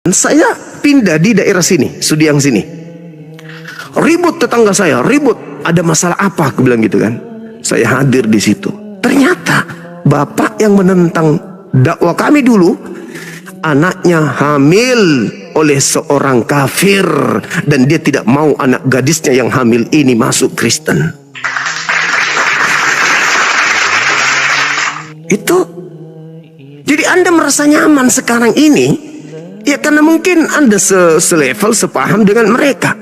Saya pindah di daerah sini, Sudiang sini. Ribut tetangga saya, ribut. Ada masalah apa? Aku bilang gitu kan. Saya hadir di situ. Ternyata bapak yang menentang dakwah kami dulu, anaknya hamil oleh seorang kafir, dan dia tidak mau anak gadisnya yang hamil ini masuk Kristen. Itu. Jadi Anda merasa nyaman sekarang ini, ya karena mungkin Anda selevel, sepaham dengan mereka.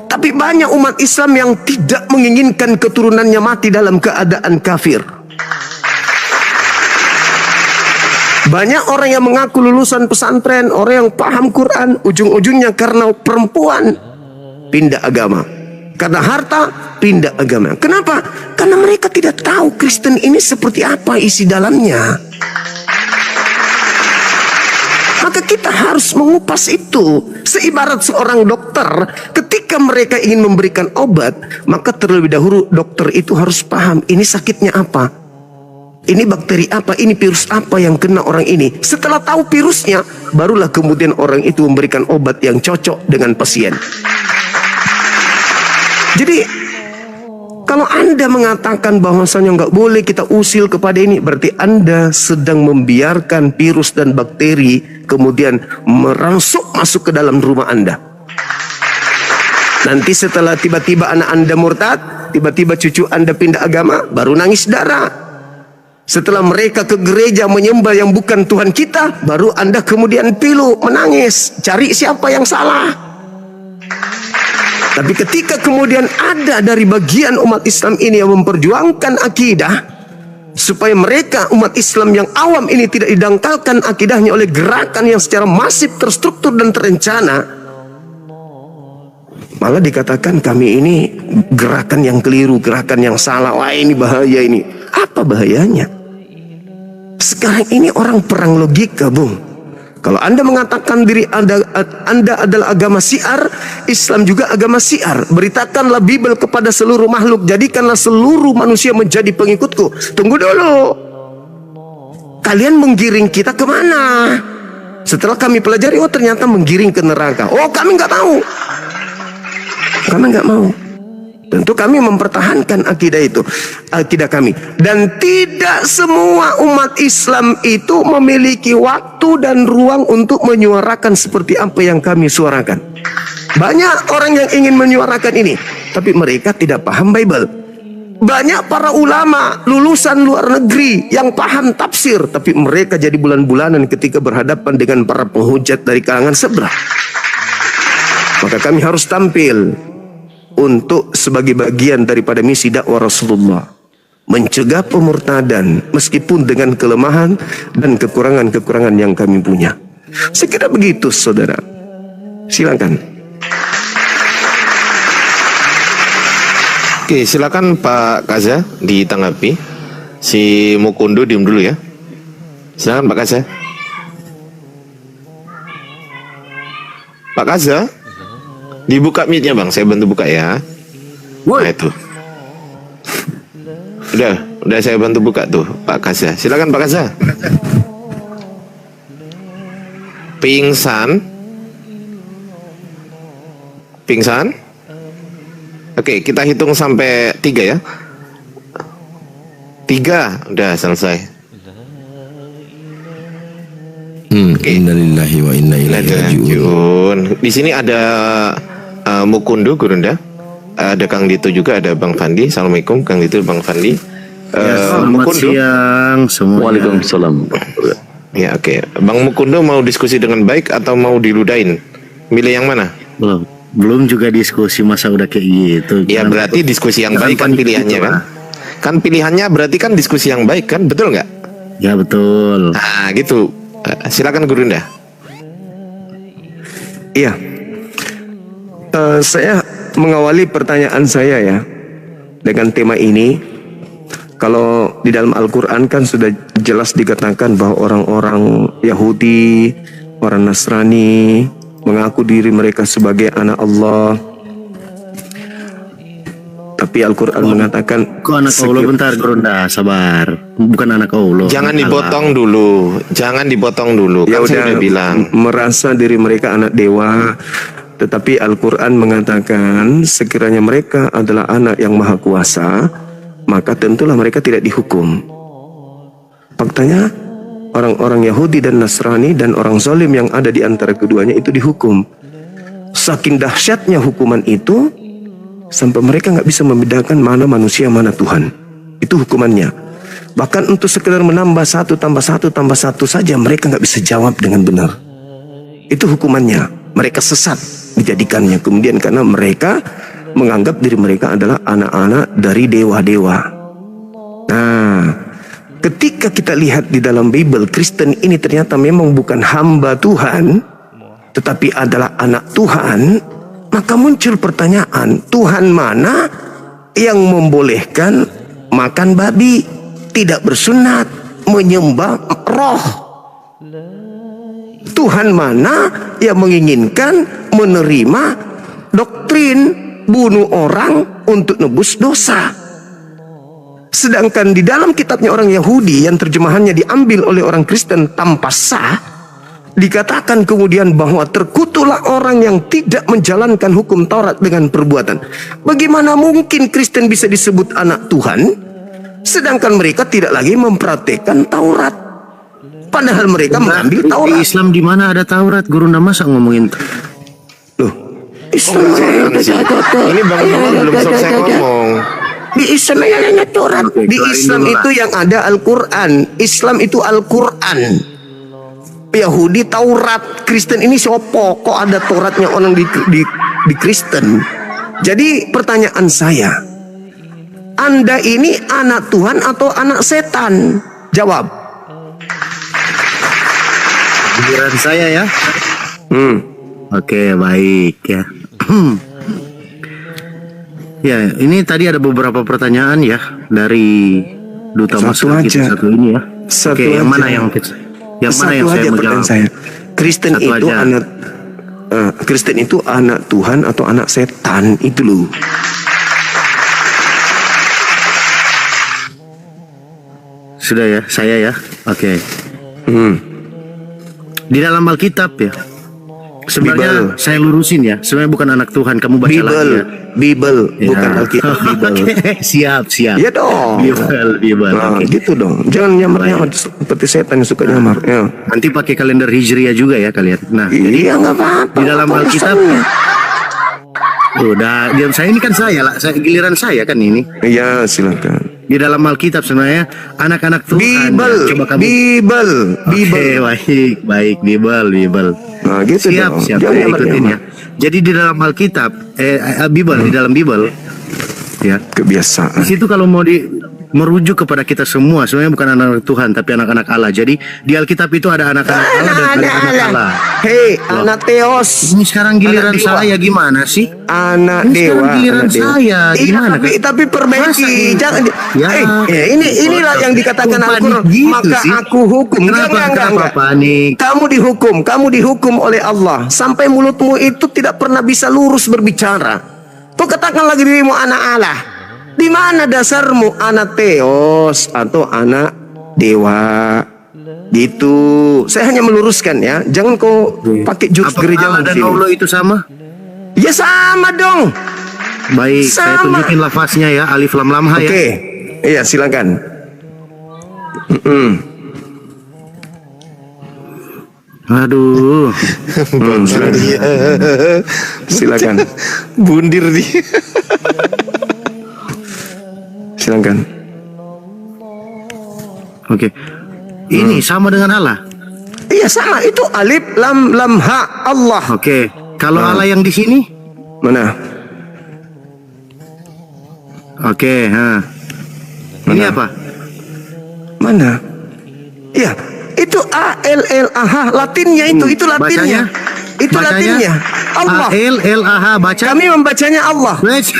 Tapi banyak umat Islam yang tidak menginginkan keturunannya mati dalam keadaan kafir. Banyak orang yang mengaku lulusan pesantren, orang yang paham Quran, ujung-ujungnya karena perempuan pindah agama. Karena harta pindah agama. Kenapa? Karena mereka tidak tahu Kristen ini seperti apa isi dalamnya. Maka kita harus mengupas itu. Seibarat seorang dokter, ketika mereka ingin memberikan obat, maka terlebih dahulu dokter itu harus paham ini sakitnya apa, ini bakteri apa, ini virus apa yang kena orang ini. Setelah tahu virusnya, barulah kemudian orang itu memberikan obat yang cocok dengan pasien. Jadi kalau Anda mengatakan bahwasanya nggak boleh kita usil kepada ini, berarti Anda sedang membiarkan virus dan bakteri kemudian merangsuk masuk ke dalam rumah Anda. Nanti setelah tiba-tiba anak Anda murtad, tiba-tiba cucu Anda pindah agama, baru nangis darah. Setelah mereka ke gereja menyembah yang bukan Tuhan kita, baru Anda kemudian pilu, menangis, cari siapa yang salah. Tapi ketika kemudian ada dari bagian umat Islam ini yang memperjuangkan akidah, supaya mereka umat Islam yang awam ini tidak didangkalkan akidahnya oleh gerakan yang secara masif, terstruktur dan terencana, malah dikatakan kami ini gerakan yang keliru, gerakan yang salah. Wah, ini bahaya ini. Apa bahayanya? Sekarang ini orang perang logika, Bung. Kalau Anda mengatakan diri Anda adalah agama syiar, Islam juga agama syiar. Beritakanlah Bible kepada seluruh makhluk, jadikanlah seluruh manusia menjadi pengikutku. Tunggu dulu. Kalian menggiring kita kemana? Setelah kami pelajari, oh ternyata menggiring ke neraka. Oh, kami nggak tahu. Kami nggak mau. Tentu kami mempertahankan akidah itu, akidah kami. Dan tidak semua umat Islam itu memiliki waktu dan ruang untuk menyuarakan seperti apa yang kami suarakan. Banyak orang yang ingin menyuarakan ini, tapi mereka tidak paham Bible. Banyak para ulama lulusan luar negeri yang paham tafsir, tapi mereka jadi bulan-bulanan ketika berhadapan dengan para penghujat dari kalangan seberang. Maka kami harus tampil untuk sebagai bagian daripada misi dakwah Rasulullah, mencegah pemurtadan meskipun dengan kelemahan dan kekurangan-kekurangan yang kami punya. Sekira begitu, saudara. Silakan. Oke, silakan Pak Kaza ditanggapi. Si Mukundo diem dulu ya. Silakan Pak Kaza. Pak Kaza, dibuka mute-nya Bang, saya bantu buka ya. Nah itu. Udah saya bantu buka tuh Pak Kaza. Silakan Pak Kaza. Pingsan. Oke, kita hitung sampai 3 ya. 3, udah selesai. Innalillahi wa inna ilaihi raji'un. Di sini ada Mukundo Gurunda, ada Kang Dito juga, ada Bang Fandi. Assalamualaikum Kang Dito, Bang Fandi. Selamat Mukundo. siang semuanya. Waalaikumsalam. Ya oke. Bang Mukundo mau diskusi dengan baik atau mau diludahin? Milih yang mana? Belum juga diskusi, masa udah kayak gitu. Ya berarti diskusi yang baik kan pilihannya kan? Kan pilihannya berarti kan diskusi yang baik kan, betul nggak? Ya betul. Nah gitu. Silakan Gurunda. Iya. Saya mengawali pertanyaan saya ya dengan tema ini. Kalau di dalam Al-Quran kan sudah jelas dikatakan bahwa orang-orang Yahudi, orang Nasrani mengaku diri mereka sebagai anak Allah. Tapi Tetapi Al-Quran mengatakan Kok anak Allah bentar Gurunda, sabar. Bukan anak Allah. Jangan anak dipotong dulu. Jangan dipotong dulu. ya Kan saya udah udah bilang. merasa diri mereka anak dewa. Tetapi Al-Quran mengatakan sekiranya mereka adalah anak yang maha kuasa, maka tentulah mereka tidak dihukum. Faktanya orang-orang Yahudi dan Nasrani dan orang zalim yang ada di antara keduanya itu dihukum. Saking dahsyatnya hukuman itu sampai mereka nggak bisa membedakan mana manusia mana Tuhan. Itu hukumannya. Bahkan untuk sekedar menambah satu tambah satu tambah satu saja mereka nggak bisa jawab dengan benar. Itu hukumannya. Mereka sesat dijadikannya. Kemudian karena mereka menganggap diri mereka adalah anak-anak dari dewa-dewa. Nah, ketika kita lihat di dalam Bible, Kristen ini ternyata memang bukan hamba Tuhan, tetapi adalah anak Tuhan, maka muncul pertanyaan, Tuhan mana yang membolehkan makan babi, tidak bersunat, menyembah roh? Tuhan mana yang menginginkan menerima doktrin bunuh orang untuk nebus dosa? Sedangkan di dalam kitabnya orang Yahudi yang terjemahannya diambil oleh orang Kristen tanpa sah, dikatakan kemudian bahwa terkutuklah orang yang tidak menjalankan hukum Taurat dengan perbuatan. Bagaimana mungkin Kristen bisa disebut anak Tuhan, sedangkan mereka tidak lagi mempraktekkan Taurat? Padahal mereka mengambil Di Taurat. Islam di mana ada Taurat? Gurunda masa ngomongin Loh, Islam Ini Bang Nono belum selesai ngomong. di Islam yang ada Taurat. Di kelarin Islam dulu lah. itu yang ada Al-Quran. Islam itu Al-Quran. Yahudi Taurat. Kristen ini sopo? Kok ada Tauratnya orang di Kristen? Jadi pertanyaan saya, Anda ini anak Tuhan atau anak setan? Jawab. giliran saya ya. Oke, baik ya. Ya, ini tadi ada beberapa pertanyaan ya dari Duta Satu Masyarakat kita aja. satu ini ya. Satu Oke, yang aja. mana yang mana Satu yang saya aja mau pertanyaan jawab? saya. Kristen Satu itu aja. anak Kristen itu anak Tuhan atau anak setan? Itu loh. Sudah ya, saya ya. Oke. Di dalam Alkitab ya. Sebenarnya Bible. saya lurusin ya. Sebenarnya bukan anak Tuhan, kamu baca lagi ya. Bible, Ya. bukan Alkitab, Bible. Oke, siap. Iya dong. Bible. Nah, Oke. gitu dong. Jangan nyamar-nyamar seperti setan yang suka nyamar. Ya. Nanti pakai kalender Hijriah juga ya kalian. Nah, jadi Iya nggak apa-apa. di dalam Apa Alkitab urusannya? udah diam, saya ini kan saya lah, giliran saya kan ini. Iya, silakan. Di dalam Alkitab sebenarnya anak-anak Tuhan. Bible, ya. Coba kamu. Bible, Oke, baik, Bible. Nah, gitu Siap, dong. siap. Jangan Saya ikutin nyamar-nyamar. ya. Jadi di dalam Alkitab, Bible, di dalam Bible, ya. Kebiasaan. Di situ kalau mau merujuk kepada kita semua, sebenarnya bukan anak-anak Tuhan, tapi anak-anak Allah. Jadi di Alkitab itu ada anak-anak Allah dan ada anak Allah. Hei, anak Theos. Ini sekarang giliran Anak dewa. saya gimana sih? Anak Ini dewa, sekarang giliran anak dewa. saya. Iya, Gimana, tapi Masa perbaiki. ini? Jangan. Ya. Inilah yang dikatakan Kok Al-Quran. panik gitu Maka sih? aku hukum. Kenapa panik? Kamu dihukum oleh Allah sampai mulutmu itu tidak pernah bisa lurus berbicara. Kau katakan lagi dirimu anak Allah. Di mana dasarmu anak Theos atau anak dewa? Gitu. Saya hanya meluruskan ya. Jangan kau pakai jurus Apa gereja Allah dan Allah itu sama? Ya sama dong. Baik, saya Sama. tunjukin lafaznya ya, alif lam lam ha ya. Oke. Iya, silakan. Aduh. Silakan. Silakan. Bundir dia. Silakan. Oke. Ini sama dengan Allah. Iya sama, itu alif lam lam ha Allah. Oke. Kalau Allah yang di sini? Mana? Oke, ha. Ini apa? Mana? Iya, itu A L L A H Latinnya itu Latinnya. Bacanya? Itu Latinnya. Allah. A L L A H baca. Kami membacanya Allah. Wes.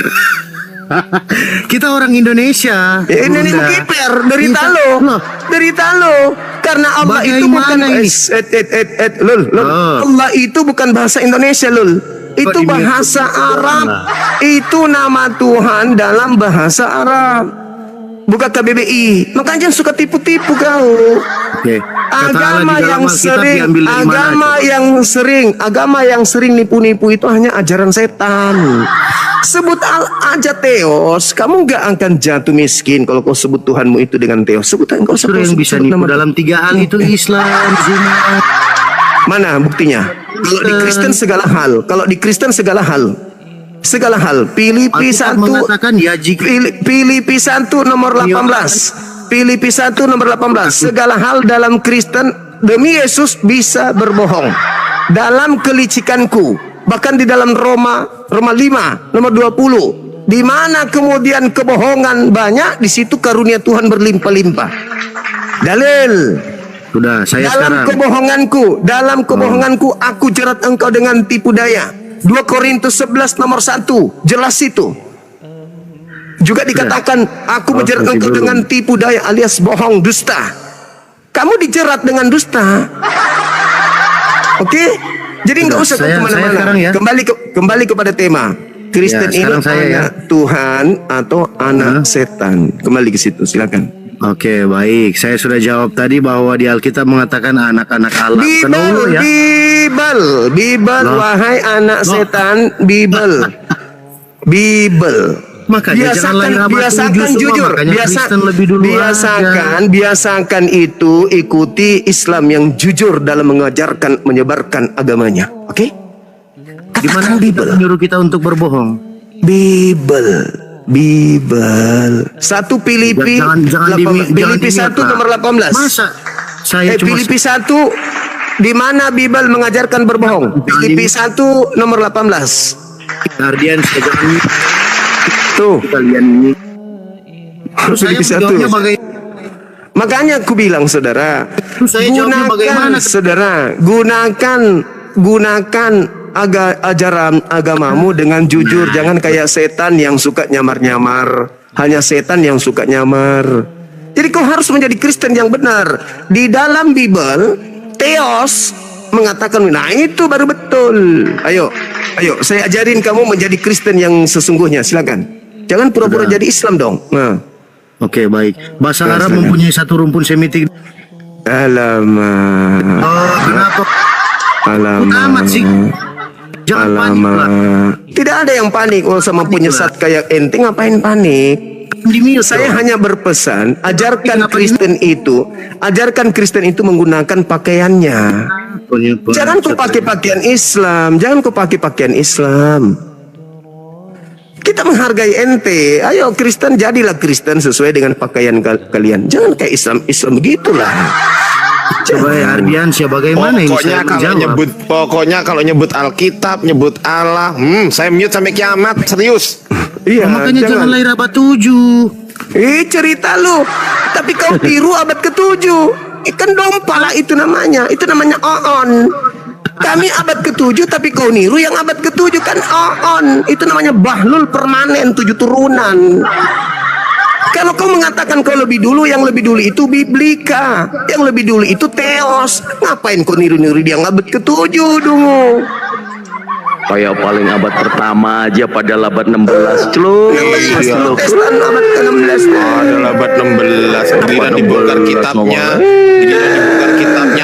Kita orang Indonesia. Ya, ini Bunda. kiper dari Kita- Talo. Loh, Dari Talo. Karena Allah itu bukan Bagaimana ini? Lul. Oh. Allah itu bukan bahasa Indonesia, Lul. Itu bahasa Arab. Itu nama Tuhan dalam bahasa Arab. Bukan KBBI. Makanya suka tipu-tipu kau. Oke. Kata Allah di dalam Alkitab diambil dari mana? Agama yang sering nipu-nipu itu hanya ajaran setan. Sebut aja Theos, kamu nggak akan jatuh miskin kalau kau sebut Tuhanmu itu dengan Theos. Sebut engkau Justru yang bisa nipu dalam 3 hal itu Islam, Jumat. Mana buktinya? Kalau di Kristen segala hal. Kalau di Kristen segala hal. Segala hal. Filipi 1 mengatakan ya jika Filipi 1 nomor 18. Filipi 1 nomor 18. Segala hal dalam Kristen demi Yesus bisa berbohong. Dalam kelicikanku, bahkan di dalam Roma 5 nomor 20. Di mana kemudian kebohongan banyak, di situ karunia Tuhan berlimpah-limpah. Dalil. sudah saya Dalam kebohonganku aku jerat engkau dengan tipu daya. 2 Korintus 11 nomor 1 jelas itu. Juga dikatakan aku menjerat engkau dengan tipu daya alias bohong, dusta. Kamu dijerat dengan dusta. Oke? Jadi nggak usah kemana-mana. Ya. Kembali kepada tema. Kristen ini anak Tuhan atau anak setan. Kembali ke situ, silakan. Oke, baik. Saya sudah jawab tadi bahwa di Alkitab mengatakan anak-anak Allah. Bible, wahai anak setan, Bible. Makanya biasakan jujur. Biasakan itu ikuti Islam yang jujur dalam menyebarkan agamanya. Oke? Gimana Bible menyuruh kita untuk berbohong? Bible 1 Filipi Filipi 1 nomor 18. Masa saya Filipi 1 di mana Bible mengajarkan berbohong? Filipi 1 nomor 18. Ardian jangan Tuh. kalian ini. Terus Filipi 1. Makanya aku bilang saudara, gunakan ajaran agamamu dengan jujur. Jangan kayak setan yang suka nyamar-nyamar. Hanya setan yang suka nyamar. Jadi kau harus menjadi Kristen yang benar. Di dalam Bible, Theos mengatakan, nah itu baru betul. Ayo, saya ajarin kamu menjadi Kristen yang sesungguhnya. Silakan. Jangan pura-pura jadi Islam dong. Nah. Oke, baik. Bahasa Arab mempunyai satu rumpun semitik. Alamak. Kenapa? Alamak. Amat sih. Jangan panik lah. Tidak ada yang panik. Sama penyesat kayak ente ngapain panik? Saya hanya berpesan, ajarkan Kristen itu menggunakan pakaiannya. Jangan kau pakai pakaian Islam. Kita menghargai ente. Ayo Kristen, jadilah Kristen sesuai dengan pakaian kalian. Jangan kayak Islam begitulah. Coba Ardian, bagaimana ini saya pokoknya kalau nyebut Alkitab, nyebut Allah, saya mute sampai kiamat, serius. Iya, makanya jangan lahir abad 7. Cerita lu. Tapi kau tiru abad ke-7. Ikan dompa lah itu namanya. Itu namanya oon. Kami abad ke-7 tapi kau niru yang abad ke-7 kan oon. Itu namanya bahlul permanen 7 turunan. Kalau kau mengatakan kau lebih dulu, yang lebih dulu itu Biblika, yang lebih dulu itu Theos. Ngapain kau niru-niru dia abad ke-7 dong? Kayak paling abad pertama aja pada abad 16 celuk. Protestan abad ke-16. Adalah abad 16. Giliran dibongkar kitabnya,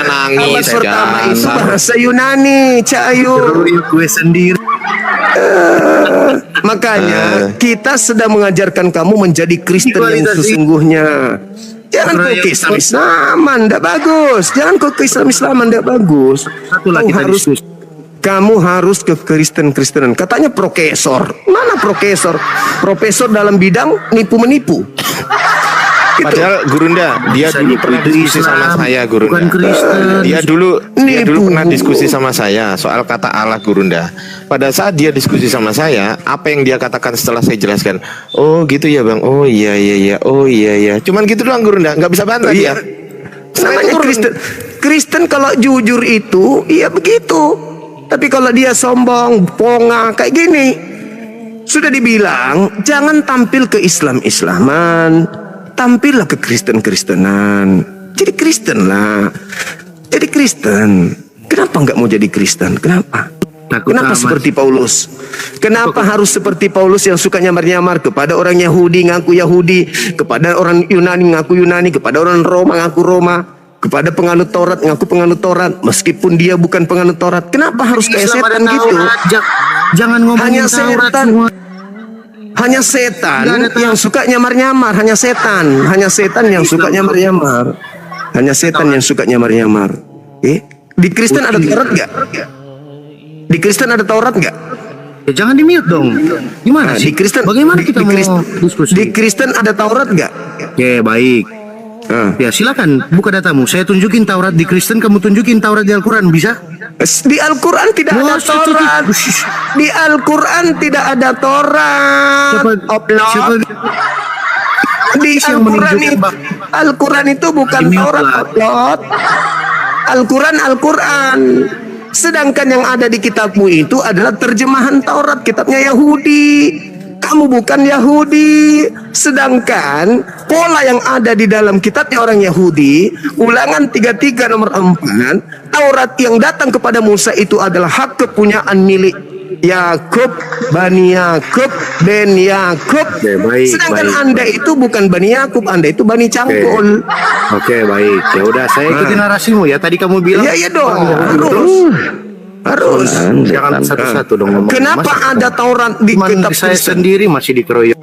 nangis. Abad pertama itu bahasa Yunani, Cahayu. Gue sendiri. Makanya kita sedang mengajarkan kamu menjadi Kristen yang sesungguhnya. Jangan kau ke Islam-Islaman, tidak bagus. Jangan kau ke Islam-Islaman, tidak bagus. Kamu harus ke Kristen-Kristenan. Katanya profesor. Mana profesor? Profesor dalam bidang nipu-menipu. Padahal Gurunda, dia dulu pernah diskusi sama saya, Gurunda. Bukan Kristen. Dia dulu pernah diskusi sama saya soal kata Allah, Gurunda. Pada saat dia diskusi sama saya, apa yang dia katakan setelah saya jelaskan? Oh gitu ya bang. Oh iya. Oh iya. Cuman gitu doang, Gurunda. Nggak bisa bantah dia. Namanya Kristen kalau jujur itu, iya begitu. Tapi kalau dia sombong, ponga kayak gini, sudah dibilang jangan tampil ke Islam-Islaman. Tampillah ke Kristen-Kristenan. Jadi Kristen lah. Jadi Kristen. Kenapa nggak mau jadi Kristen? Kenapa? Kenapa amat. seperti Paulus? Kenapa harus seperti Paulus yang suka nyamar-nyamar kepada orang Yahudi ngaku Yahudi, kepada orang Yunani ngaku Yunani, kepada orang Roma ngaku Roma, kepada penganut Taurat ngaku penganut Taurat, meskipun dia bukan penganut Taurat? Kenapa harus kayak Islam ada setan gitu? Taurat. Jangan ngomongin Hanya Taurat setan. semua. Hanya setan Nggak ada Taurat. yang suka nyamar-nyamar, hanya setan yang suka nyamar-nyamar. Hanya setan yang suka nyamar-nyamar. Di Kristen ada Taurat nggak? Di Kristen ada Taurat nggak? Ya, jangan di-mute dong. Gimana Nah, sih? di Kristen Bagaimana di- kita di mau Kristen, diskusi? di Kristen ada Taurat nggak? Oke, baik. Ah. Ya, silakan buka datamu. Saya tunjukin Taurat di Kristen, kamu tunjukin Taurat di Al-Quran, bisa? Di Al-Quran tidak ada Oh, Taurat. Di Al-Quran tidak ada Taurat. Oplot. Di yang Al-Quran menunjukkan itu, bah- Al-Quran itu bukan Di-mute Taurat. lah. Oplot. Al-Quran. Sedangkan yang ada di kitabmu itu adalah terjemahan Taurat, kitabnya Yahudi. Kamu bukan Yahudi. Sedangkan pola yang ada di dalam kitabnya orang Yahudi, Ulangan 33 nomor 4, Taurat yang datang kepada Musa itu adalah hak kepunyaan milik Yakub, Bani Yakub, Ben Yakub. Oke, baik, Sedangkan baik. Anda itu bukan Bani Yakub, Anda itu Bani Cangkul. Oke, baik. Ya udah, saya ikutin narasimu ya. Tadi kamu bilang Iya dong, harus. jangan satu-satu dong ngomong. Kenapa Masa ada Taurat di cuman kitab saya Kristen? sendiri masih dikeroyok?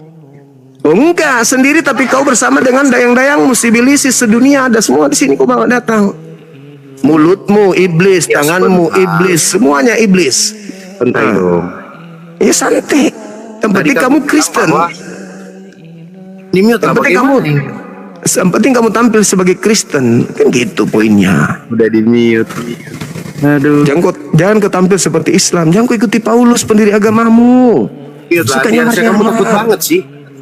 Oh, enggak, sendiri tapi kau bersama dengan dayang-dayangmu, sibilisis sedunia, ada semua di sini kau bawa datang. Mulutmu iblis, tanganmu iblis, semuanya iblis. Bentar dong. Ya santai. Yang penting kamu Kristen. Di-mute Yang lah, penting kamu, bagaimana? yang penting kamu tampil sebagai Kristen, kan gitu poinnya. Udah di-mute. Aduh. Jangan kau tampil seperti Islam, jangan kau ikuti Paulus pendiri agamamu. Mute lah, Suka Diansyah, kamu takut nyamar-nyamar. banget sih.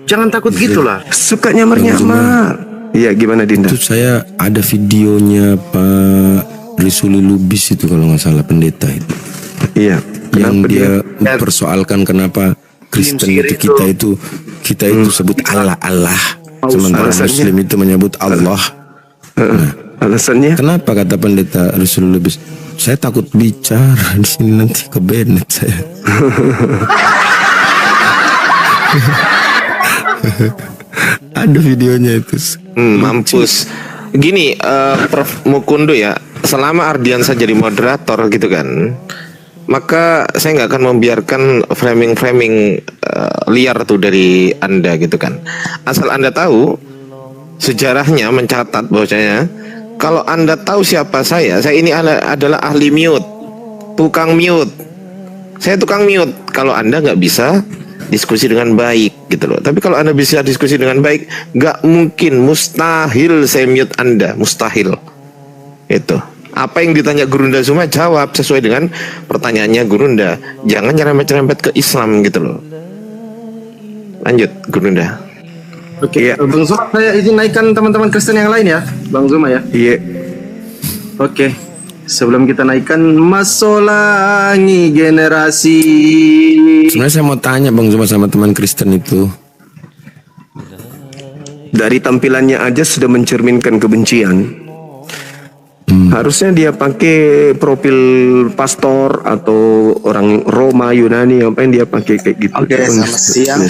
Jangan takut gitulah. Suka nyamar-nyamar. Iya, gimana Dinda? Itu saya ada videonya Pak Risuli Lubis itu kalau nggak salah, pendeta itu. Iya. Yang Kenapa dia mempersoalkan kenapa Kristen itu kita itu sebut Allah, sementara Alasannya? Muslim itu menyebut Allah. Alasannya? Kenapa kata pendeta Risuli Lubis? Saya takut bicara di sini nanti ke Bennett saya. Ada videonya itu. Mampus. Gini, Prof Mukundu ya, selama Ardiansa jadi moderator gitu kan, maka saya nggak akan membiarkan framing-framing liar tuh dari Anda gitu kan. Asal Anda tahu, sejarahnya mencatat bahwasanya kalau Anda tahu siapa saya ini adalah ahli mute, tukang mute. Saya tukang mute. Kalau Anda nggak bisa diskusi dengan baik gitu loh. Tapi kalau Anda bisa diskusi dengan baik, nggak mungkin, mustahil saya mute Anda, mustahil. Itu. Apa yang ditanya Gurunda Zuma, jawab sesuai dengan pertanyaannya Gurunda. Jangan nyerempet-nyerempet ke Islam gitu loh. Lanjut Gurunda. Oke, Iya. Bang Zuma, saya izin naikkan teman-teman Kristen yang lain ya, Bang Zuma ya. Iya. Oke, sebelum kita naikkan masolangi generasi. Sebenarnya saya mau tanya Bang Zuma sama teman Kristen itu. Dari tampilannya aja sudah mencerminkan kebencian. Harusnya dia pakai profil pastor atau orang Roma, Yunani, apa yang dia pakai kayak gitu. Oke, selamat siang.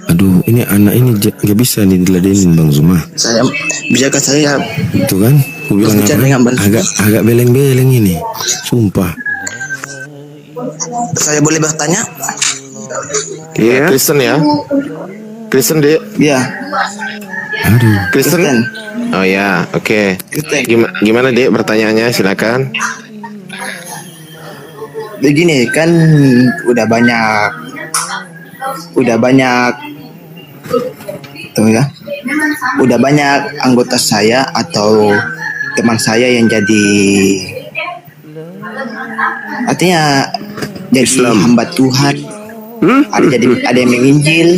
Aduh, ini anak ini nggak bisa nih diladenin Bang Zuma. Saya bisakah saya Itu kan, aku bilang Bicara apa? dengan Bang Zuma. Agak beleng-beleng ini, sumpah. boleh bertanya? Iya. Kristen ya. Kristen deh. Iya. Aduh, Kristen. Kristen. Oh ya, oke. Kristen. Gimana Dek pertanyaannya, silakan. Begini kan udah banyak tuh ya. Udah banyak anggota saya atau teman saya yang jadi artinya jadi Islam. hamba Tuhan. Ada yang menginjil.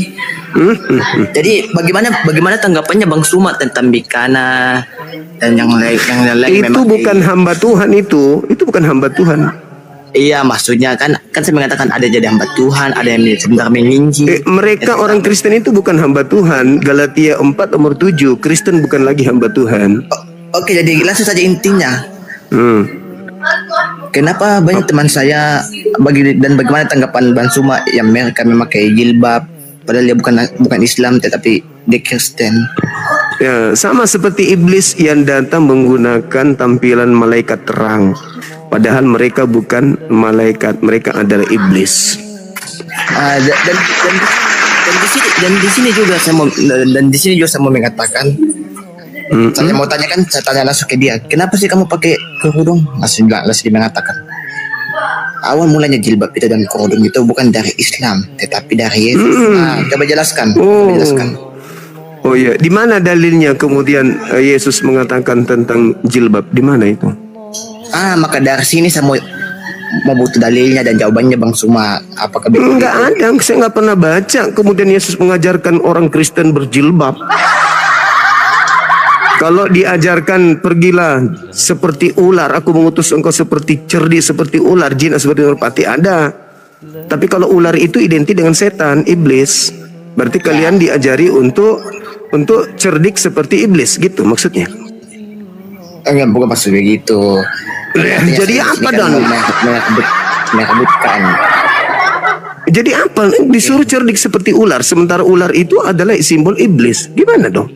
Jadi bagaimana tanggapannya Bang Suma tentang Bikana dan yang lain Itu memang bukan hamba Tuhan itu bukan hamba Tuhan. Iya, maksudnya kan saya mengatakan ada jadi hamba Tuhan, ada yang sebentar menginjil. Mereka orang Kristen itu bukan hamba Tuhan. Galatia 4 nomor 7, Kristen bukan lagi hamba Tuhan. Oke, jadi langsung saja intinya. Hmm. Kenapa banyak teman saya bagaimana tanggapan Bang Suma yang mereka memakai jilbab padahal dia bukan Islam tetapi dia Kristen. Ya, sama seperti iblis yang datang menggunakan tampilan malaikat terang. Padahal mereka bukan malaikat, mereka adalah iblis. Dan di sini juga saya mau mengatakan, saya mau tanyakan, saya tanya langsung ke dia, kenapa sih kamu pakai kerudung? Langsung dia mengatakan, awal mulanya jilbab itu dan kerudung itu bukan dari Islam, tetapi dari Yesus. Coba jelaskan. Oh iya, di mana dalilnya kemudian Yesus mengatakan tentang jilbab? Di mana itu? Maka dari sini saya mau butuh dalilnya dan jawabannya Bang Suma. Apakah Enggak ada, saya nggak pernah baca kemudian Yesus mengajarkan orang Kristen berjilbab. Kalau diajarkan pergilah seperti ular, aku mengutus engkau seperti cerdik seperti ular, jinak seperti merpati, ada. Tapi kalau ular itu identik dengan setan, iblis, berarti kalian diajari untuk cerdik seperti iblis, gitu maksudnya? Enggak, bukan maksud begitu. Jadi apa dong? Menyebutkan. Jadi apa? Disuruh cerdik seperti ular, sementara ular itu adalah simbol iblis. Gimana dong?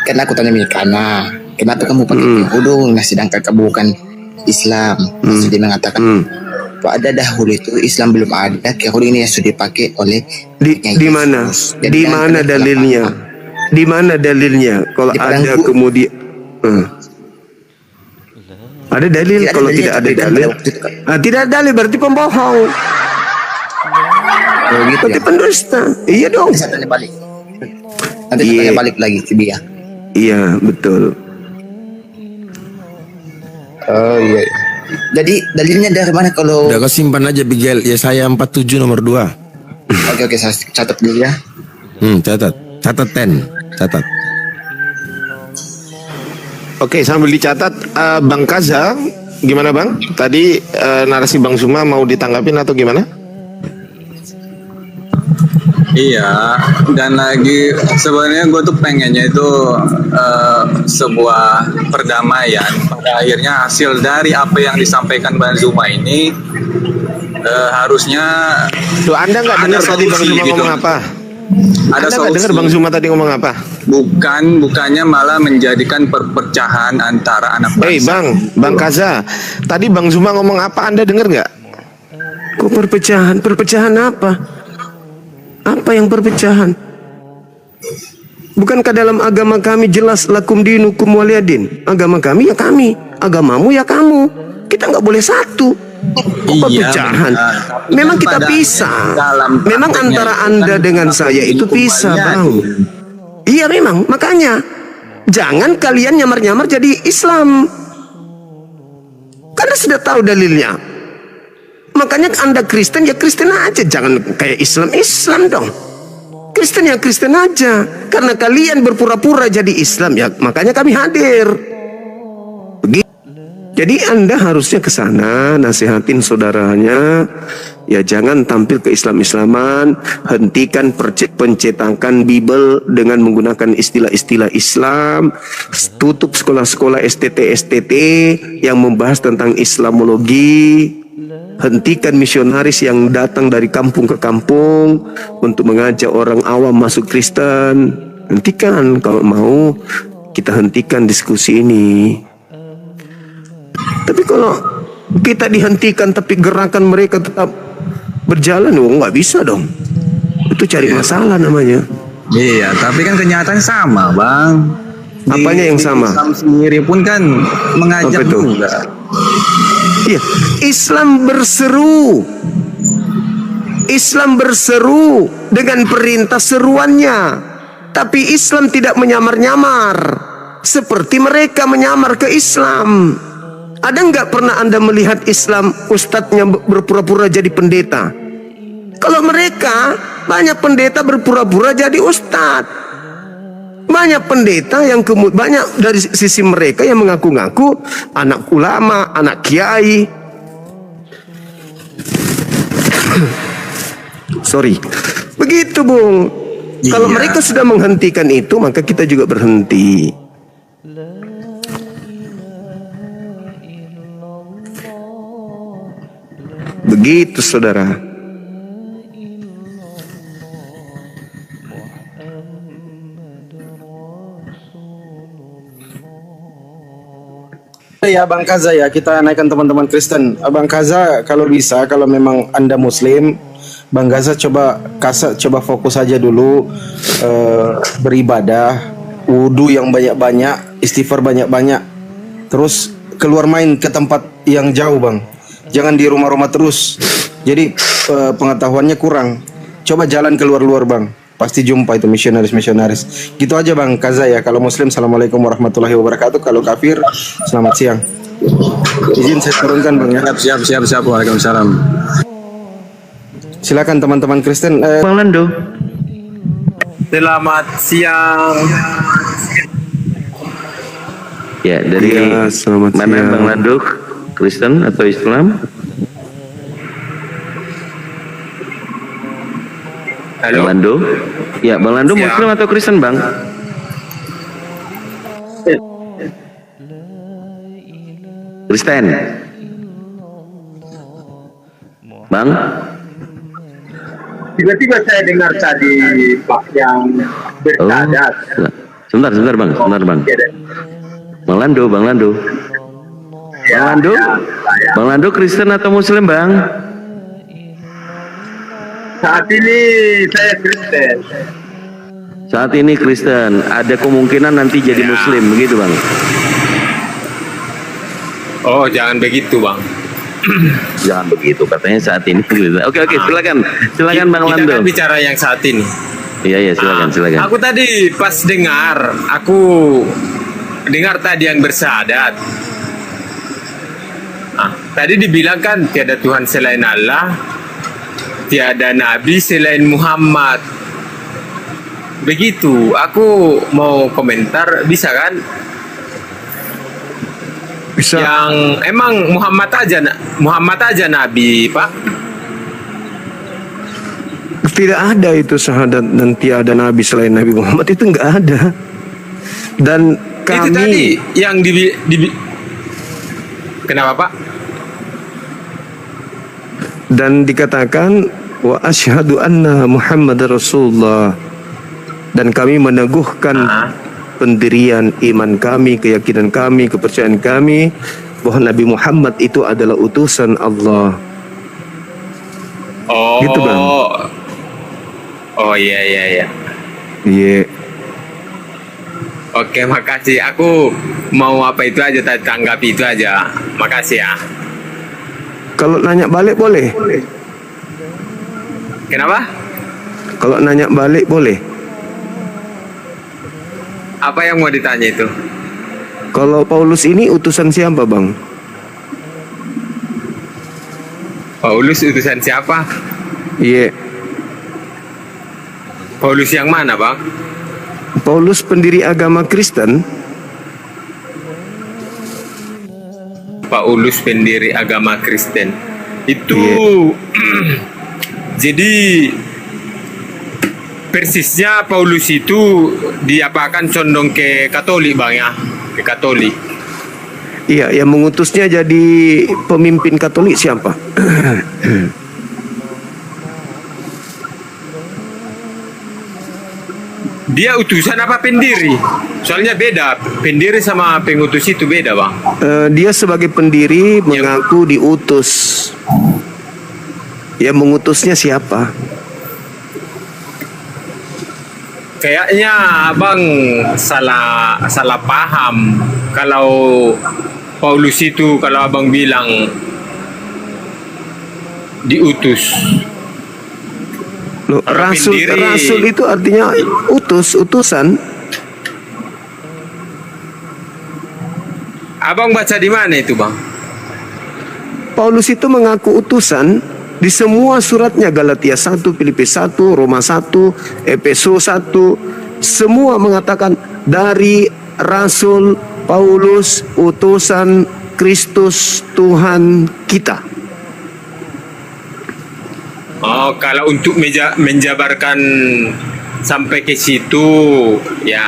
Karena aku tanya Mikana, kenapa kamu pakai kerudung? Nah, sedangkan kamu bukan Islam. Terus dia mengatakan, pada dahulu itu Islam belum ada, kerudung ini yang sudah dipakai oleh di mana? Di mana dalilnya? Di mana dalilnya? Kalau ada kemudian ada dalil, kalau tidak ada dalil, tidak ada dalil berarti pembohong. Gitu Berarti pendusta. Iya dong. Nanti saya tanya balik. Nanti saya tanya balik lagi ke dia. Iya, betul. Oh iya. Jadi dalilnya dari mana kalau? Udah kau simpan aja Bigel. Yesaya 47 nomor 2. Oke, saya catat dulu ya. Catat. Catat. Oke, sambil dicatat, Bang Kaza, gimana Bang? Tadi narasi Bang Suma mau ditanggapin atau gimana? Iya, dan lagi sebenarnya gue tuh pengennya itu sebuah perdamaian. Pada akhirnya hasil dari apa yang disampaikan Bang Suma ini harusnya. Tuh, Anda nggak dengar tadi Bang Suma ngomong apa? Ada Anda nggak dengar Bang Suma tadi ngomong apa? Bukannya malah menjadikan perpecahan antara anak bangsa. Bang Kaza, tadi Bang Suma ngomong apa? Anda dengar nggak? Kok perpecahan? Perpecahan apa? Apa yang perpecahan? Bukankah dalam agama kami jelas lakum dinukum waliyadin? Agama kami ya kami, agamamu ya kamu. Kita nggak boleh satu. Kok perpecahan? Memang kita pisah. Memang antara Anda dengan saya itu pisah, Bang. Iya memang, makanya jangan kalian nyamar-nyamar jadi Islam. Karena sudah tahu dalilnya. Makanya Anda Kristen ya Kristen aja, jangan kayak Islam dong. Kristen ya Kristen aja. Karena kalian berpura-pura jadi Islam ya, makanya kami hadir. Begitu. Jadi Anda harusnya ke sana nasihatin saudaranya, ya jangan tampil ke Islam-Islaman, hentikan pencetakan Bible dengan menggunakan istilah-istilah Islam, tutup sekolah-sekolah STT yang membahas tentang Islamologi. Hentikan misionaris yang datang dari kampung ke kampung untuk mengajak orang awam masuk Kristen. Hentikan, kalau mau kita hentikan diskusi ini. Tapi kalau kita dihentikan tapi gerakan mereka tetap berjalan, nggak bisa dong. Itu cari masalah namanya. Iya, tapi kan kenyataannya sama, Bang. Apanya yang sama? Islam sendiri pun kan mengajak juga. Iya, Islam berseru dengan perintah seruannya. Tapi Islam tidak menyamar-nyamar seperti mereka menyamar ke Islam. Ada nggak pernah Anda melihat Islam ustadznya berpura-pura jadi pendeta? Kalau mereka, banyak pendeta berpura-pura jadi ustadz. Banyak pendeta yang banyak dari sisi mereka yang mengaku-ngaku anak ulama, anak kiai. Sorry. Begitu, Bung. Kalau mereka sudah menghentikan itu, maka kita juga berhenti. Begitu saudara. Ya Bang Kaza, ya kita naikkan teman-teman Kristen. Bang Kaza, kalau bisa, kalau memang Anda Muslim, Bang Kaza coba fokus aja dulu, beribadah, wudhu yang banyak-banyak, istighfar banyak-banyak, terus keluar main ke tempat yang jauh Bang. Jangan di rumah-rumah terus. Jadi pengetahuannya kurang. Coba jalan keluar-luar Bang. Pasti jumpa itu misionaris. Gitu aja Bang Kaza ya. Kalau Muslim, Assalamualaikum warahmatullahi wabarakatuh. Kalau kafir, selamat siang. Izin saya turunkan Bang ya. Siap. Waalaikumsalam. Silakan teman-teman Kristen. Bang Lando. Selamat siang. Ya, dari Ya, selamat mana siang. Bang Lando? Kristen atau Islam? Halo. Bang Lando? Ya, Bang Lando Siap. Muslim atau Kristen, Bang? Kristen. Bang? Tiba-tiba saya dengar tadi Pak yang bersyahadat. Sebentar Bang. Bang Lando. Bang Lando? Bang Lando Kristen atau Muslim, Bang? Saat ini saya Kristen. Saat ini Kristen, ada kemungkinan nanti jadi Muslim, begitu Bang? Oh, jangan begitu, Bang. Jangan begitu, katanya saat ini. Oke, silakan Bang Kita Lando. kan bicara yang saat ini. Iya, silakan. Aku tadi pas dengar tadi yang bersyahadat. Tadi dibilang kan tiada Tuhan selain Allah, tiada Nabi selain Muhammad. Begitu, aku mau komentar, bisa kan? Bisa. Yang emang Muhammad aja Nabi, Pak. Tidak ada itu syahadat dan tiada nabi selain Nabi Muhammad, itu enggak ada. Dan Itu tadi kami yang kenapa, Pak? dan dikatakan wa asyhadu anna Muhammadar Rasulullah, dan kami meneguhkan pendirian iman kami, keyakinan kami, kepercayaan kami bahwa Nabi Muhammad itu adalah utusan Allah. Oh. Gitu, Bang. Oh iya. Iya. Oke, makasih. Aku mau apa itu aja, tanggapi itu aja. Makasih ya. Kalau nanya balik boleh? Kenapa? Kalau nanya balik boleh? Apa yang mau ditanya itu? Kalau Paulus ini utusan siapa, Bang? Paulus utusan siapa? Iya. Paulus yang mana, Bang? Paulus pendiri agama Kristen. Paulus pendiri agama Kristen. Itu jadi persisnya Paulus itu diapakan condong ke Katolik, Bang ya? Ke Katolik. Iya, yang mengutusnya jadi pemimpin Katolik siapa? Dia utusan apa pendiri? Soalnya beda, pendiri sama pengutus itu beda, Bang. Dia sebagai pendiri mengaku diutus. Yang mengutusnya siapa? Kayaknya Abang salah paham. Kalau Paulus itu, kalau Abang bilang diutus. Loh, rasul itu artinya utusan. Abang baca di mana itu, Bang? Paulus itu mengaku utusan di semua suratnya, Galatia 1, Filipi 1, Roma 1, Efesus 1, semua mengatakan dari Rasul Paulus, utusan Kristus Tuhan kita. Oh, kalau untuk menjabarkan sampai ke situ, ya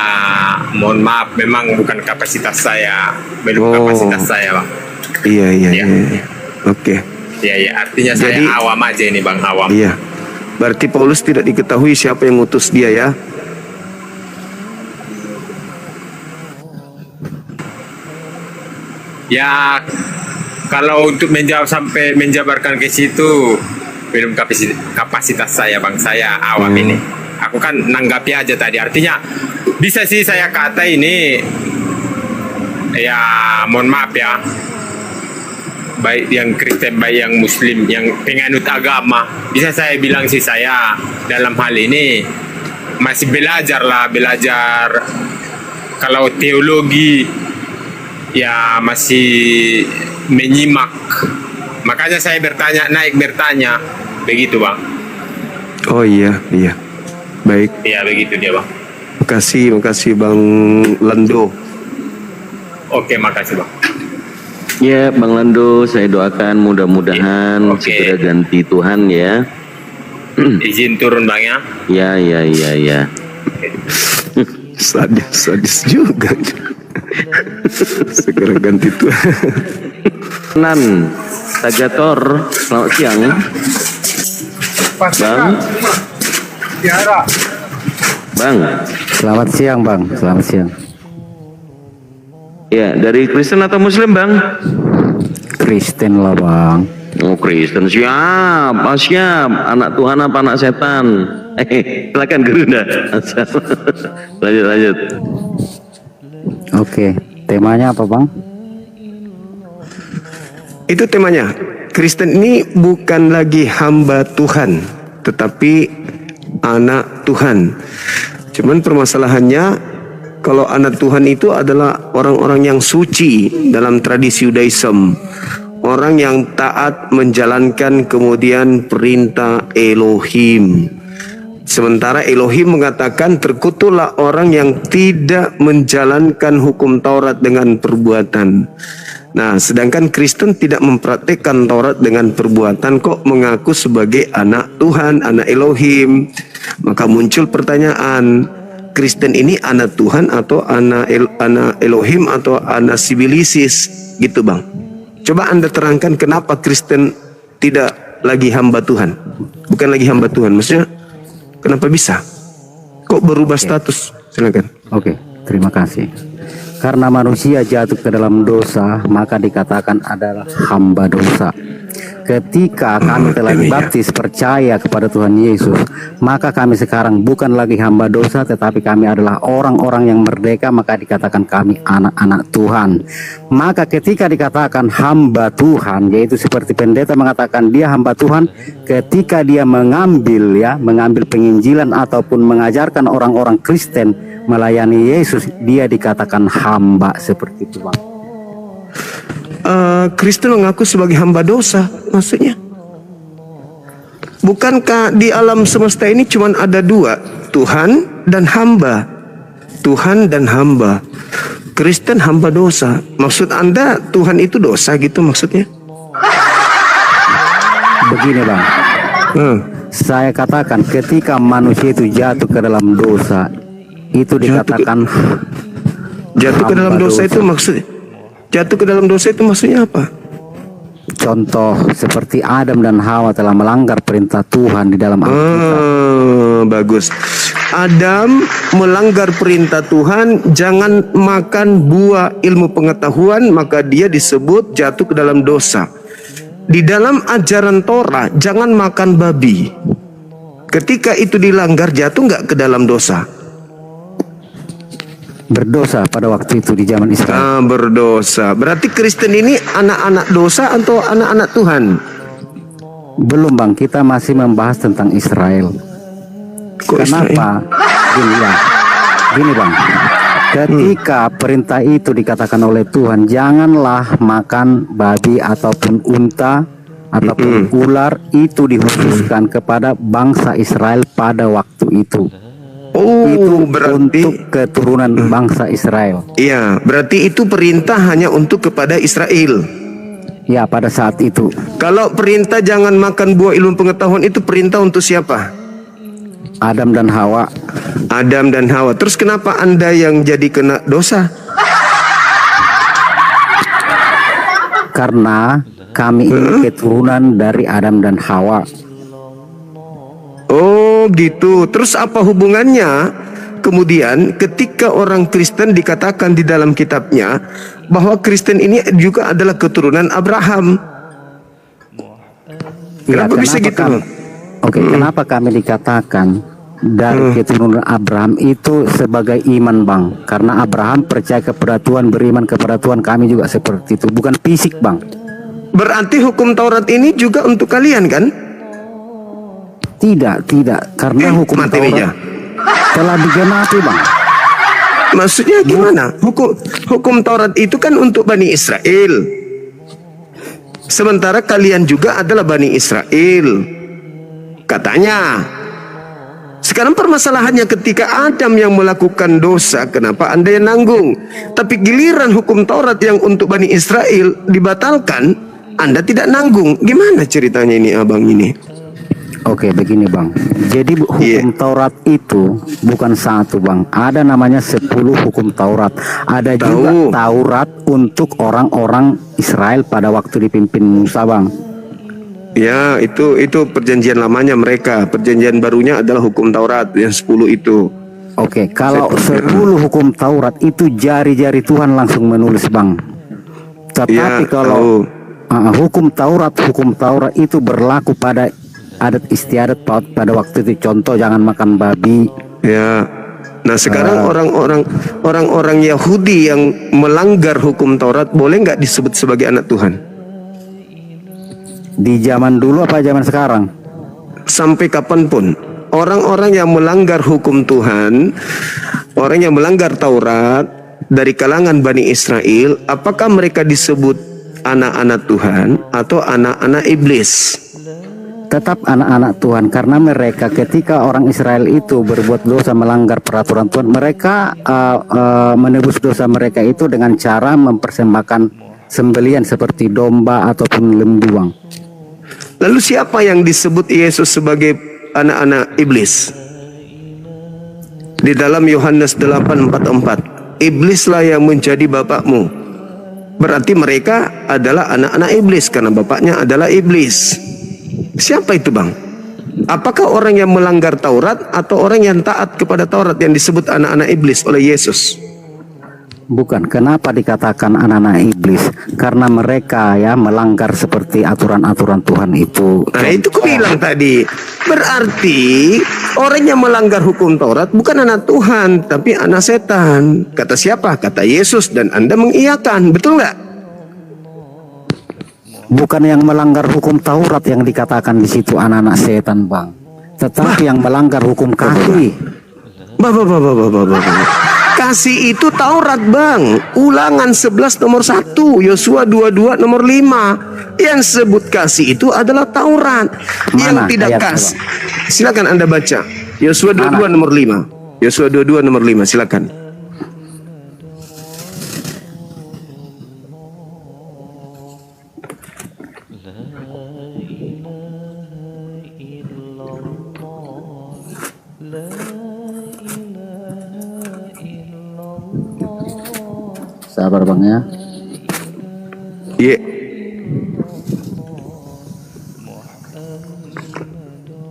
mohon maaf, memang bukan kapasitas saya, belum kapasitas saya, Bang. Iya. Oke. Iya, artinya saya Jadi- awam aja ini Bang, awam. Iya. Berarti Paulus tidak diketahui siapa yang ngutus dia ya. Ya, kalau untuk menjawab sampai menjabarkan ke situ, belum kapasitas saya Bang, saya awam ini. Aku kan nanggapi aja tadi, artinya bisa sih saya kata ini, ya mohon maaf ya, baik yang Kristen, baik yang Muslim, yang penganut agama, bisa saya bilang sih saya dalam hal ini masih belajar kalau teologi ya masih menyimak, makanya saya naik bertanya begitu Bang. Oh iya, iya. Baik. Iya begitu dia Bang. Makasih Bang Lando. Oke, makasih Bang. Ya, Bang Lando, saya doakan mudah-mudahan Oke. segera ganti Tuhan ya. Izin turun Bang ya. Ya. Sadis juga. Segera ganti Tuhan. Nan, Tagator, selamat siang. Bang. Bang, Selamat siang Bang, selamat siang. ya dari Kristen atau Muslim Bang? Kristen lah Bang. Oh Kristen, siap, anak Tuhan apa anak setan? Silakan Gerunda. lanjut. Oke, temanya apa Bang? Itu temanya. Kristen ini bukan lagi hamba Tuhan, tetapi anak Tuhan. Cuman permasalahannya, kalau anak Tuhan itu adalah orang-orang yang suci dalam tradisi Yudaism, orang yang taat menjalankan kemudian perintah Elohim. Sementara Elohim mengatakan terkutuklah orang yang tidak menjalankan hukum Taurat dengan perbuatan. Nah, sedangkan Kristen tidak mempraktekkan Taurat dengan perbuatan, kok mengaku sebagai anak Tuhan, anak Elohim. Maka muncul pertanyaan, Kristen ini anak Tuhan atau anak Elohim atau anak sibilisis gitu Bang. Coba Anda terangkan kenapa Kristen tidak lagi hamba Tuhan, bukan lagi hamba Tuhan, maksudnya kenapa bisa? Kok berubah status? Silakan. Oke, terima kasih. Karena manusia jatuh ke dalam dosa, maka dikatakan adalah hamba dosa. Ketika kami telah dibaptis percaya kepada Tuhan Yesus, maka kami sekarang bukan lagi hamba dosa, tetapi kami adalah orang-orang yang merdeka, maka dikatakan kami anak-anak Tuhan. Maka ketika dikatakan hamba Tuhan, yaitu seperti pendeta mengatakan dia hamba Tuhan, ketika dia mengambil penginjilan ataupun mengajarkan orang-orang Kristen melayani Yesus, dia dikatakan hamba seperti itu Bang. Kristen mengaku sebagai hamba dosa, maksudnya? Bukankah di alam semesta ini cuma ada dua, Tuhan dan hamba? Tuhan dan hamba. Kristen hamba dosa. Maksud Anda Tuhan itu dosa gitu maksudnya? Begini Bang, saya katakan ketika manusia itu jatuh ke dalam dosa, itu dikatakan jatuh ke dalam dosa itu maksudnya? Jatuh ke dalam dosa itu maksudnya apa? Contoh seperti Adam dan Hawa telah melanggar perintah Tuhan di dalam Alkitab. Bagus. Adam melanggar perintah Tuhan, jangan makan buah ilmu pengetahuan, maka dia disebut jatuh ke dalam dosa. Di dalam ajaran Torah, jangan makan babi. Ketika itu dilanggar, jatuh nggak ke dalam dosa? Berdosa pada waktu itu di zaman Israel. Berdosa. Berarti Kristen ini anak-anak dosa atau anak-anak Tuhan? Belum Bang, kita masih membahas tentang Israel. Kok Kenapa? Gini Bang, ketika perintah itu dikatakan oleh Tuhan, janganlah makan babi ataupun unta ataupun ular, itu dikhususkan kepada bangsa Israel pada waktu itu. Itu berarti untuk keturunan bangsa Israel. Iya, berarti itu perintah hanya untuk kepada Israel. Ya, pada saat itu. Kalau perintah jangan makan buah ilmu pengetahuan itu perintah untuk siapa? Adam dan Hawa. Adam dan Hawa. Terus kenapa Anda yang jadi kena dosa? Karena kami ini keturunan dari Adam dan Hawa. Oh gitu. Terus apa hubungannya kemudian ketika orang Kristen dikatakan di dalam kitabnya bahwa Kristen ini juga adalah keturunan Abraham? Kenapa bisa gitu? Kenapa kami dikatakan dari keturunan Abraham itu sebagai iman, Bang? Karena Abraham percaya kepada Tuhan, beriman kepada Tuhan, kami juga seperti itu, bukan fisik, Bang. Berarti hukum Taurat ini juga untuk kalian kan? Tidak, karena hukum Taurat telah digenapi, Bang. Maksudnya gimana? Hukum Taurat itu kan untuk Bani Israel. Sementara kalian juga adalah Bani Israel. Katanya. Sekarang permasalahannya ketika Adam yang melakukan dosa, kenapa Anda yang nanggung? Tapi giliran hukum Taurat yang untuk Bani Israel dibatalkan, Anda tidak nanggung. Gimana ceritanya ini, abang ini? Oke, begini, Bang. Jadi hukum Taurat itu bukan satu, Bang. Ada namanya 10 hukum Taurat. Ada juga Taurat untuk orang-orang Israel pada waktu dipimpin Musa, Bang. Ya, itu perjanjian lamanya mereka. Perjanjian barunya adalah hukum Taurat yang 10 itu. Oke, kalau 10 hukum Taurat itu jari-jari Tuhan langsung menulis, Bang. Tetapi kalau hukum Taurat itu berlaku pada adat istiadat pada waktu itu, contoh jangan makan babi. Ya. Nah sekarang orang-orang Yahudi yang melanggar hukum Taurat boleh nggak disebut sebagai anak Tuhan? Di zaman dulu apa zaman sekarang? Sampai kapanpun orang-orang yang melanggar hukum Tuhan, orang yang melanggar Taurat dari kalangan Bani Israel, apakah mereka disebut anak-anak Tuhan atau anak-anak iblis? Tetap anak-anak Tuhan, karena mereka ketika orang Israel itu berbuat dosa melanggar peraturan Tuhan, mereka menebus dosa mereka itu dengan cara mempersembahkan sembelian seperti domba ataupun lembu, Bang. Lalu siapa yang disebut Yesus sebagai anak-anak iblis? Di dalam Yohanes 8:44, iblislah yang menjadi bapakmu. Berarti mereka adalah anak-anak iblis karena bapaknya adalah iblis. Siapa itu, Bang? Apakah orang yang melanggar Taurat atau orang yang taat kepada Taurat yang disebut anak-anak iblis oleh Yesus? Bukan. Kenapa dikatakan anak-anak iblis? Karena mereka melanggar seperti aturan-aturan Tuhan itu. Nah, itu aku bilang tadi. Berarti orang yang melanggar hukum Taurat bukan anak Tuhan, tapi anak setan. Kata siapa? Kata Yesus, dan Anda mengiyakan. Betul nggak? Bukan yang melanggar hukum Taurat yang dikatakan di situ anak-anak setan, Bang. Tetapi yang melanggar hukum kasih. Kasih itu Taurat, Bang. Ulangan 11 nomor 1, Yosua 22 nomor 5. Yang sebut kasih itu adalah Taurat. Yang tidak kasih. Silakan Anda baca. Yosua 22 nomor 5. Yosua 22 nomor 5, silakan. Sabar, Bang, ya.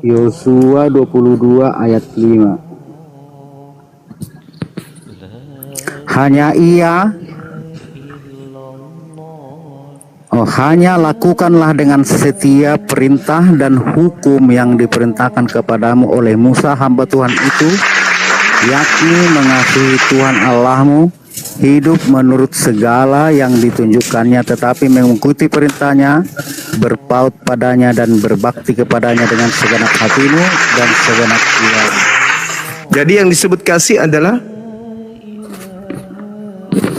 Yosua 22 ayat 5. Hanya lakukanlah dengan setia perintah dan hukum yang diperintahkan kepadamu oleh Musa hamba Tuhan itu, yakni mengasihi Tuhan Allahmu, hidup menurut segala yang ditunjukkannya, tetapi mengikuti perintahnya, berpaut padanya dan berbakti kepadanya dengan segenap hatimu dan segenap jiwamu. Jadi yang disebut kasih adalah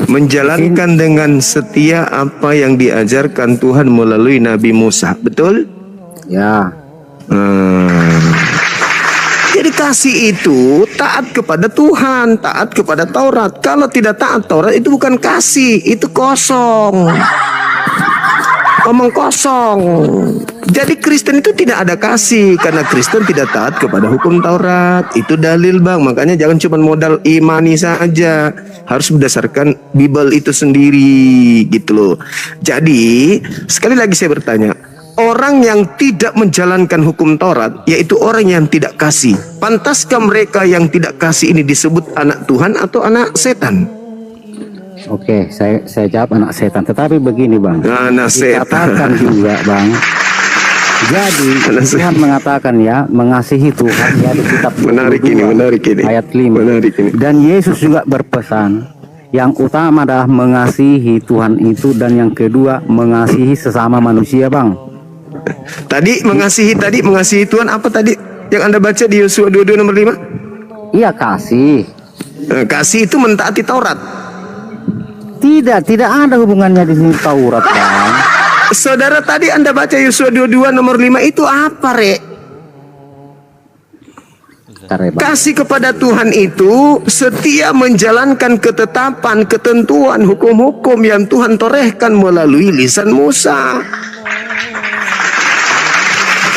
menjalankan dengan setia apa yang diajarkan Tuhan melalui Nabi Musa. Betul? Ya. Jadi kasih itu taat kepada Tuhan, taat kepada Taurat. Kalau tidak taat Taurat itu bukan kasih, itu kosong. Omong kosong. Jadi Kristen itu tidak ada kasih karena Kristen tidak taat kepada hukum Taurat. Itu dalil bang. Makanya jangan cuma modal imani saja, harus berdasarkan Bible itu sendiri gitu loh. Jadi sekali lagi saya bertanya, orang yang tidak menjalankan hukum Taurat yaitu orang yang tidak kasih. Pantaskah mereka yang tidak kasih ini disebut anak Tuhan atau anak setan? Oke, saya jawab anak setan. Tetapi begini bang, Anak dikatakan setan. juga bang. Jadi Tuhan mengatakan ya, mengasihi Tuhan ya di kitab Menarik 22, ini, menarik ini. ayat 5. Menarik ini. Dan Yesus juga berpesan, yang utama adalah mengasihi Tuhan itu, dan yang kedua mengasihi sesama manusia bang. Tadi mengasihi Tuhan apa tadi yang Anda baca di Yosua 22 nomor 5? Iya, kasih. Kasih itu mentaati Taurat. Tidak ada hubungannya di sini Taurat bang. Saudara, tadi Anda baca Yosua 22 nomor 5 itu apa, Rek? Bentar ya, bang. Kasih kepada Tuhan itu setia menjalankan ketetapan, ketentuan, hukum-hukum yang Tuhan torehkan melalui lisan Musa.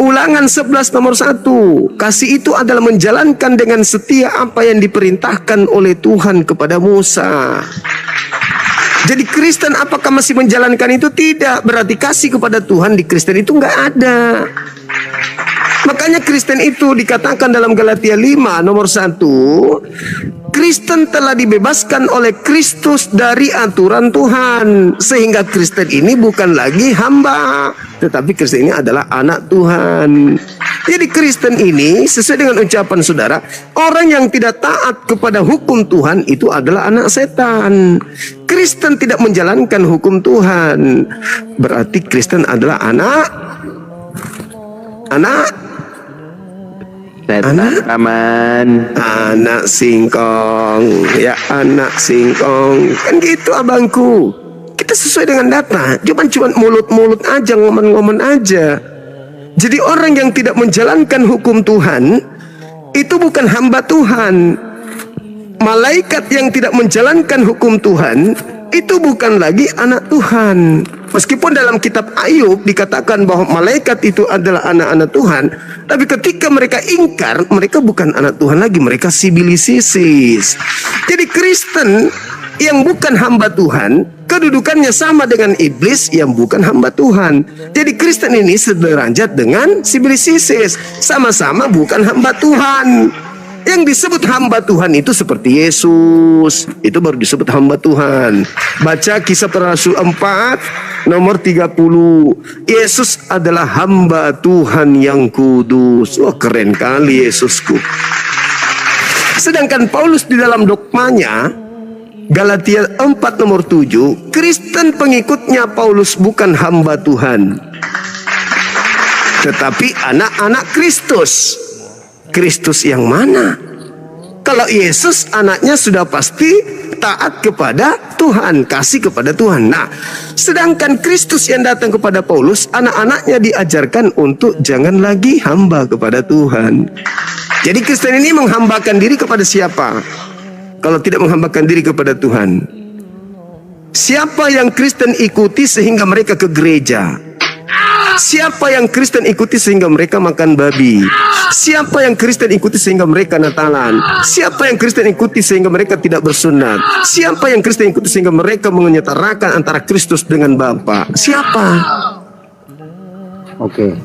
Ulangan 11 nomor 1. Kasih itu adalah menjalankan dengan setia apa yang diperintahkan oleh Tuhan kepada Musa. Jadi Kristen apakah masih menjalankan itu? Tidak. Berarti kasih kepada Tuhan di Kristen itu nggak ada. Makanya Kristen itu dikatakan dalam Galatia 5 nomor 1, Kristen telah dibebaskan oleh Kristus dari aturan Tuhan. Sehingga Kristen ini bukan lagi hamba, tetapi Kristen ini adalah anak Tuhan. Jadi Kristen ini sesuai dengan ucapan saudara, orang yang tidak taat kepada hukum Tuhan itu adalah anak setan. Kristen tidak menjalankan hukum Tuhan, berarti Kristen adalah anak anak singkong, ya anak singkong. Kan gitu abangku. Kita sesuai dengan data, cuman mulut-mulut aja, ngomong-ngomong aja. Jadi orang yang tidak menjalankan hukum Tuhan itu bukan hamba Tuhan. Malaikat yang tidak menjalankan hukum Tuhan itu bukan lagi anak Tuhan. Meskipun dalam kitab Ayub dikatakan bahwa malaikat itu adalah anak-anak Tuhan, tapi ketika mereka ingkar, mereka bukan anak Tuhan lagi, mereka sibilisisis. Jadi Kristen yang bukan hamba Tuhan, kedudukannya sama dengan iblis yang bukan hamba Tuhan. Jadi Kristen ini sederajat dengan sibilisisis, sama-sama bukan hamba Tuhan. Yang disebut hamba Tuhan itu seperti Yesus, itu baru disebut hamba Tuhan. Baca Kisah Para Rasul 4 nomor 30. Yesus adalah hamba Tuhan yang kudus. Wah, keren kali Yesusku. Sedangkan Paulus di dalam dogmanya Galatia 4 nomor 7, Kristen pengikutnya Paulus bukan hamba Tuhan, tetapi anak-anak Kristus. Kristus yang mana? Kalau Yesus anaknya sudah pasti taat kepada Tuhan, kasih kepada Tuhan. Nah, sedangkan Kristus yang datang kepada Paulus, anak-anaknya diajarkan untuk jangan lagi hamba kepada Tuhan. Jadi Kristen ini menghambakan diri kepada siapa? Kalau tidak menghambakan diri kepada Tuhan, siapa yang Kristen ikuti sehingga mereka ke gereja? Siapa yang Kristen ikuti sehingga mereka makan babi? Siapa yang Kristen ikuti sehingga mereka Natalan? Siapa yang Kristen ikuti sehingga mereka tidak bersunat? Siapa yang Kristen ikuti sehingga mereka menyetarakan antara Kristus dengan Bapa? Siapa? Oke.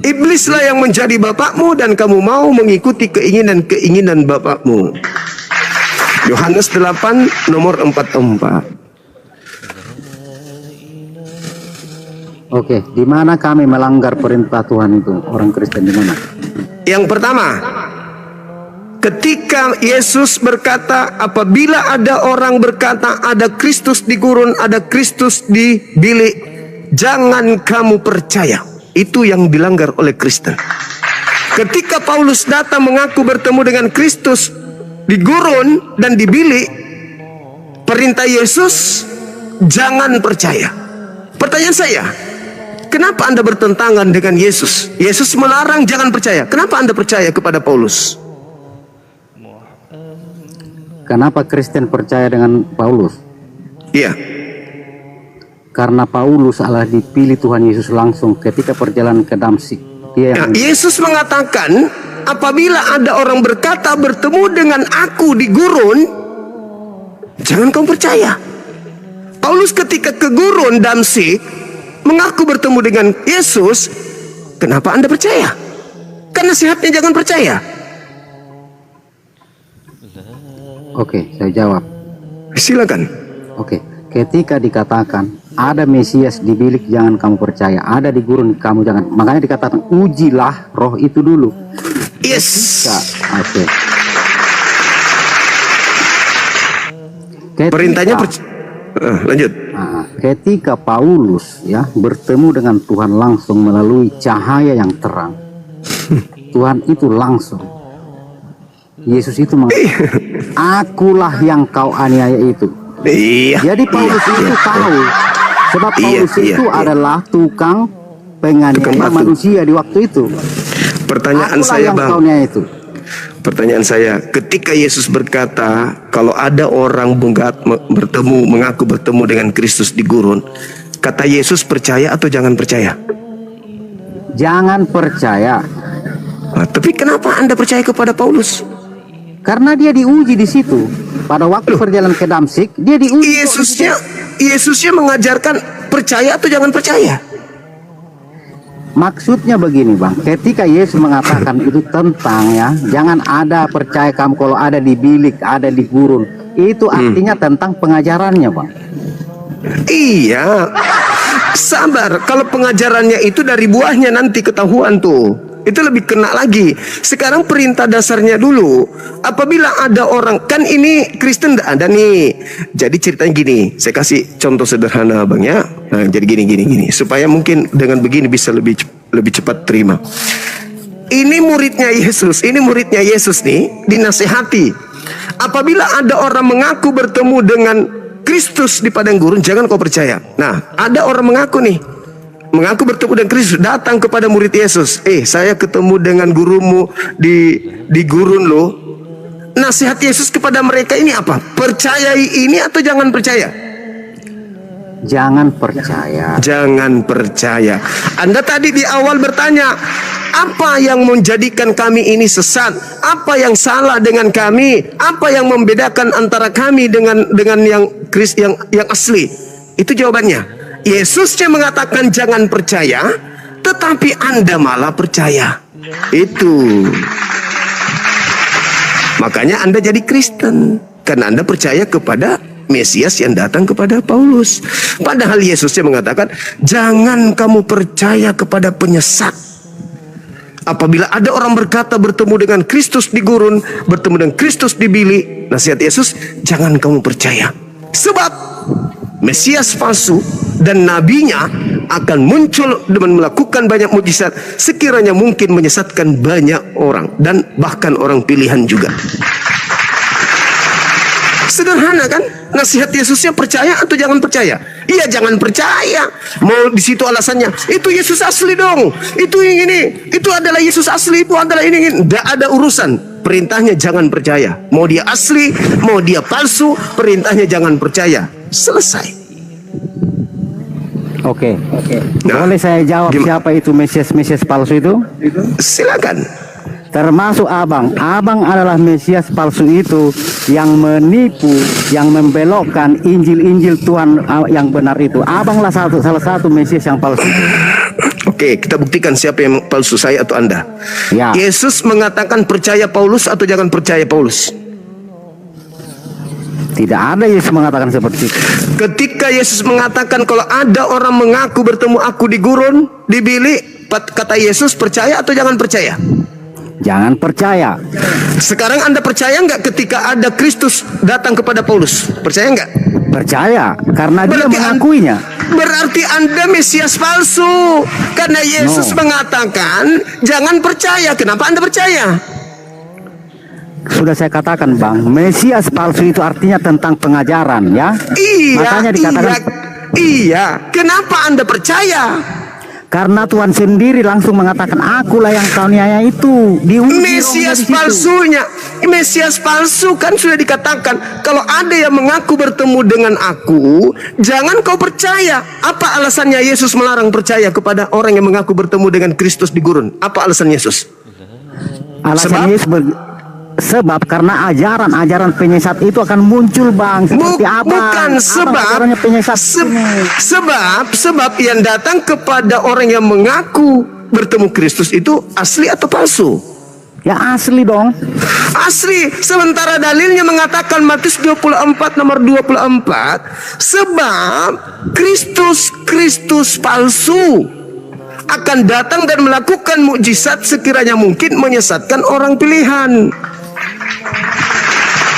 Iblislah yang menjadi bapakmu dan kamu mau mengikuti keinginan-keinginan bapakmu. Yohanes 8 nomor 44. Oke, di mana kami melanggar perintah Tuhan itu? Orang Kristen di mana? Yang pertama, ketika Yesus berkata, apabila ada orang berkata ada Kristus di gurun, ada Kristus di bilik, jangan kamu percaya. Itu yang dilanggar oleh Kristen. Ketika Paulus datang mengaku bertemu dengan Kristus di gurun dan di bilik, perintah Yesus jangan percaya. Pertanyaan saya, kenapa Anda bertentangan dengan Yesus? Yesus melarang jangan percaya. Kenapa Anda percaya kepada Paulus? Kenapa Kristen percaya dengan Paulus? Iya. karena Paulus adalah dipilih Tuhan Yesus langsung ketika perjalanan ke Damsyik. Nah, Yesus mengatakan, apabila ada orang berkata bertemu dengan aku di gurun, jangan kau percaya. Paulus ketika ke gurun Damsyik mengaku bertemu dengan Yesus, kenapa Anda percaya? Karena nasihatnya jangan percaya. Oke, saya jawab. Silakan. Oke, ketika dikatakan ada Mesias di bilik jangan kamu percaya, ada di gurun kamu jangan. Makanya dikatakan ujilah roh itu dulu. Yes. Oke. Perintahnya lanjut. Ketika Paulus ya bertemu dengan Tuhan langsung melalui cahaya yang terang, Tuhan itu langsung. Yesus itu mengatakan, akulah yang kau aniaya itu. Iya. Jadi Paulus itu tahu, sebab Paulus itu adalah tukang penganiaya manusia di waktu itu. Pertanyaan akulah saya, yang Bang. kau aniaya itu. Pertanyaan saya, ketika Yesus berkata, kalau ada orang mengaku bertemu dengan Kristus di gurun, kata Yesus percaya atau jangan percaya? Jangan percaya. Nah, tapi kenapa Anda percaya kepada Paulus? Karena dia diuji di situ. Pada waktu perjalanan ke Damsyik, dia diuji. Yesusnya mengajarkan percaya atau jangan percaya. Maksudnya begini, Bang. Ketika Yesus mengatakan itu tentang ya, jangan ada percaya kamu kalau ada di bilik, ada di gurun. Itu artinya tentang pengajarannya, Bang. Iya. Sabar, kalau pengajarannya itu dari buahnya nanti ketahuan tuh. Itu lebih kena lagi. Sekarang perintah dasarnya dulu. Apabila ada orang, kan ini Kristen tidak ada nih. Jadi ceritanya gini, saya kasih contoh sederhana, Bang ya. Nah, jadi gini, supaya mungkin dengan begini bisa lebih cepat terima. Ini muridnya Yesus nih, dinasehati. Apabila ada orang mengaku bertemu dengan Kristus di padang gurun, jangan kau percaya. Nah, ada orang mengaku bertemu dengan Kristus, datang kepada murid Yesus. Saya ketemu dengan gurumu di gurun loh. Nasihat Yesus kepada mereka ini apa? Percayai ini atau jangan percaya? Jangan percaya. Jangan percaya. Anda tadi di awal bertanya, apa yang menjadikan kami ini sesat? Apa yang salah dengan kami? Apa yang membedakan antara kami dengan yang asli? Itu jawabannya. Yesusnya mengatakan jangan percaya, tetapi Anda malah percaya. Itu. Makanya Anda jadi Kristen, karena Anda percaya kepada Mesias yang datang kepada Paulus. Padahal Yesusnya mengatakan, jangan kamu percaya kepada penyesat. Apabila ada orang berkata bertemu dengan Kristus di gurun, bertemu dengan Kristus di bilik, nasihat Yesus, jangan kamu percaya. Sebab Mesias palsu dan nabinya akan muncul dan melakukan banyak mujizat sekiranya mungkin menyesatkan banyak orang dan bahkan orang pilihan juga. Sederhana kan? Nasihat Yesusnya percaya atau jangan percaya? Iya, jangan percaya. Mau di situ alasannya, itu Yesus asli dong. Itu yang ini, itu adalah Yesus asli, itu adalah ini. Tidak ada urusan. Perintahnya jangan percaya. Mau dia asli, mau dia palsu, perintahnya jangan percaya. Selesai. Oke. Boleh saya jawab siapa itu Mesias palsu itu? Silakan. Termasuk abang. Abang adalah Mesias palsu itu yang menipu, yang membelokkan Injil Tuhan yang benar itu. Abanglah salah satu Mesias yang palsu. Oke, kita buktikan siapa yang palsu, saya atau Anda. Ya. Yesus mengatakan percaya Paulus atau jangan percaya Paulus? Tidak ada Yesus mengatakan seperti itu. Ketika Yesus mengatakan kalau ada orang mengaku bertemu aku di gurun, di bilik, kata Yesus percaya atau jangan percaya? Jangan percaya. Sekarang Anda percaya nggak ketika ada Kristus datang kepada Paulus? Percaya nggak? Percaya, karena dia mengakuinya. Berarti Anda Mesias palsu. Karena Yesus mengatakan jangan percaya. Kenapa Anda percaya? Sudah saya katakan, Bang, Mesias palsu itu artinya tentang pengajaran, ya. Iya. Makanya dikatakan iya. Kenapa Anda percaya? Karena Tuhan sendiri langsung mengatakan, akulah yang kau niaya itu. Mesias palsunya, Mesias palsu kan sudah dikatakan, kalau ada yang mengaku bertemu dengan aku, jangan kau percaya. Apa alasannya Yesus melarang percaya kepada orang yang mengaku bertemu dengan Kristus di gurun? Apa alasan Yesus? Alasan Yesus sebab karena ajaran penyesat itu akan muncul, Bang. Seperti bukan sebab yang datang kepada orang yang mengaku bertemu Kristus itu asli atau palsu? Ya asli dong. Asli. Sementara dalilnya mengatakan Matius 24 nomor 24, sebab Kristus palsu akan datang dan melakukan mukjizat sekiranya mungkin menyesatkan orang pilihan.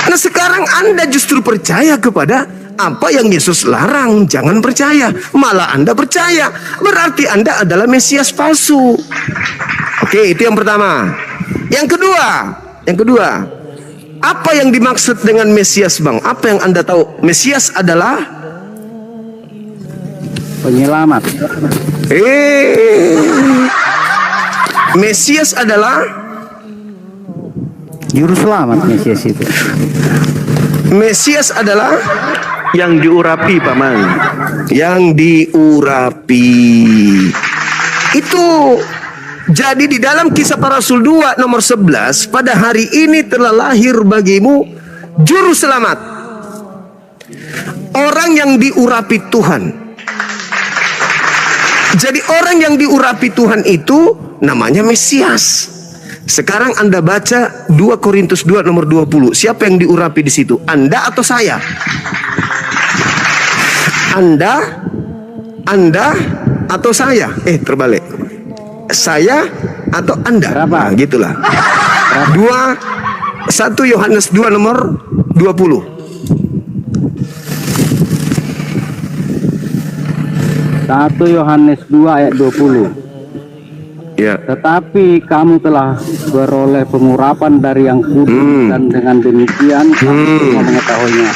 Nah sekarang Anda justru percaya kepada apa yang Yesus larang, jangan percaya. Malah Anda percaya, berarti Anda adalah Mesias palsu. Oke, itu yang pertama. Yang kedua, apa yang dimaksud dengan Mesias, Bang? Apa yang Anda tahu? Mesias adalah penyelamat. Mesias adalah juru selamat. Mesias itu. Mesias adalah yang diurapi, Paman. Yang diurapi. Itu jadi di dalam Kisah Para Rasul 2 nomor 11, pada hari ini telah lahir bagimu juru selamat, orang yang diurapi Tuhan. Jadi orang yang diurapi Tuhan itu namanya Mesias. Sekarang Anda baca 2 Korintus 2 nomor 20. Siapa yang diurapi di situ? Anda atau saya? Anda atau saya? Terbalik. Saya atau Anda? Berapa? Nah, gitulah. 1 Yohanes 2 nomor 20. 1 Yohanes 2 ayat 20. Ya. Tetapi kamu telah beroleh pengurapan dari yang kudus, dan dengan demikian kamu semua mengetahuinya.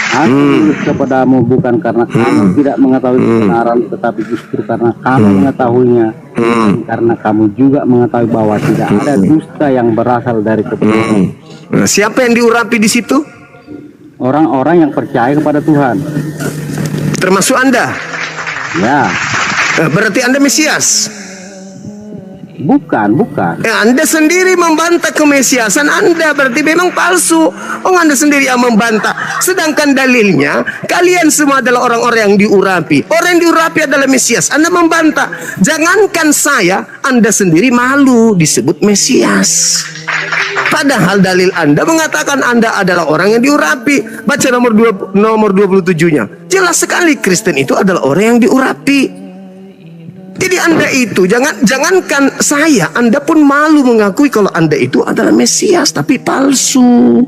Aku tulis kepadamu bukan karena kamu tidak mengetahui kebenaran, tetapi justru karena kamu mengetahuinya, dan karena kamu juga mengetahui bahwa tidak ada dusta yang berasal dari kebenaran. Nah, siapa yang diurapi di situ? Orang-orang yang percaya kepada Tuhan. Termasuk Anda? Ya. Berarti Anda Mesias? Bukan. Anda sendiri membantah kemesiasan Anda, berarti memang palsu. Anda sendiri yang membantah. Sedangkan dalilnya, kalian semua adalah orang-orang yang diurapi. Orang yang diurapi adalah Mesias. Anda membantah. Jangankan saya, Anda sendiri malu disebut Mesias. Padahal dalil Anda mengatakan Anda adalah orang yang diurapi. Baca nomor 27-nya. Jelas sekali Kristen itu adalah orang yang diurapi. Jadi Anda itu, jangankan saya, Anda pun malu mengakui kalau Anda itu adalah Mesias, tapi palsu.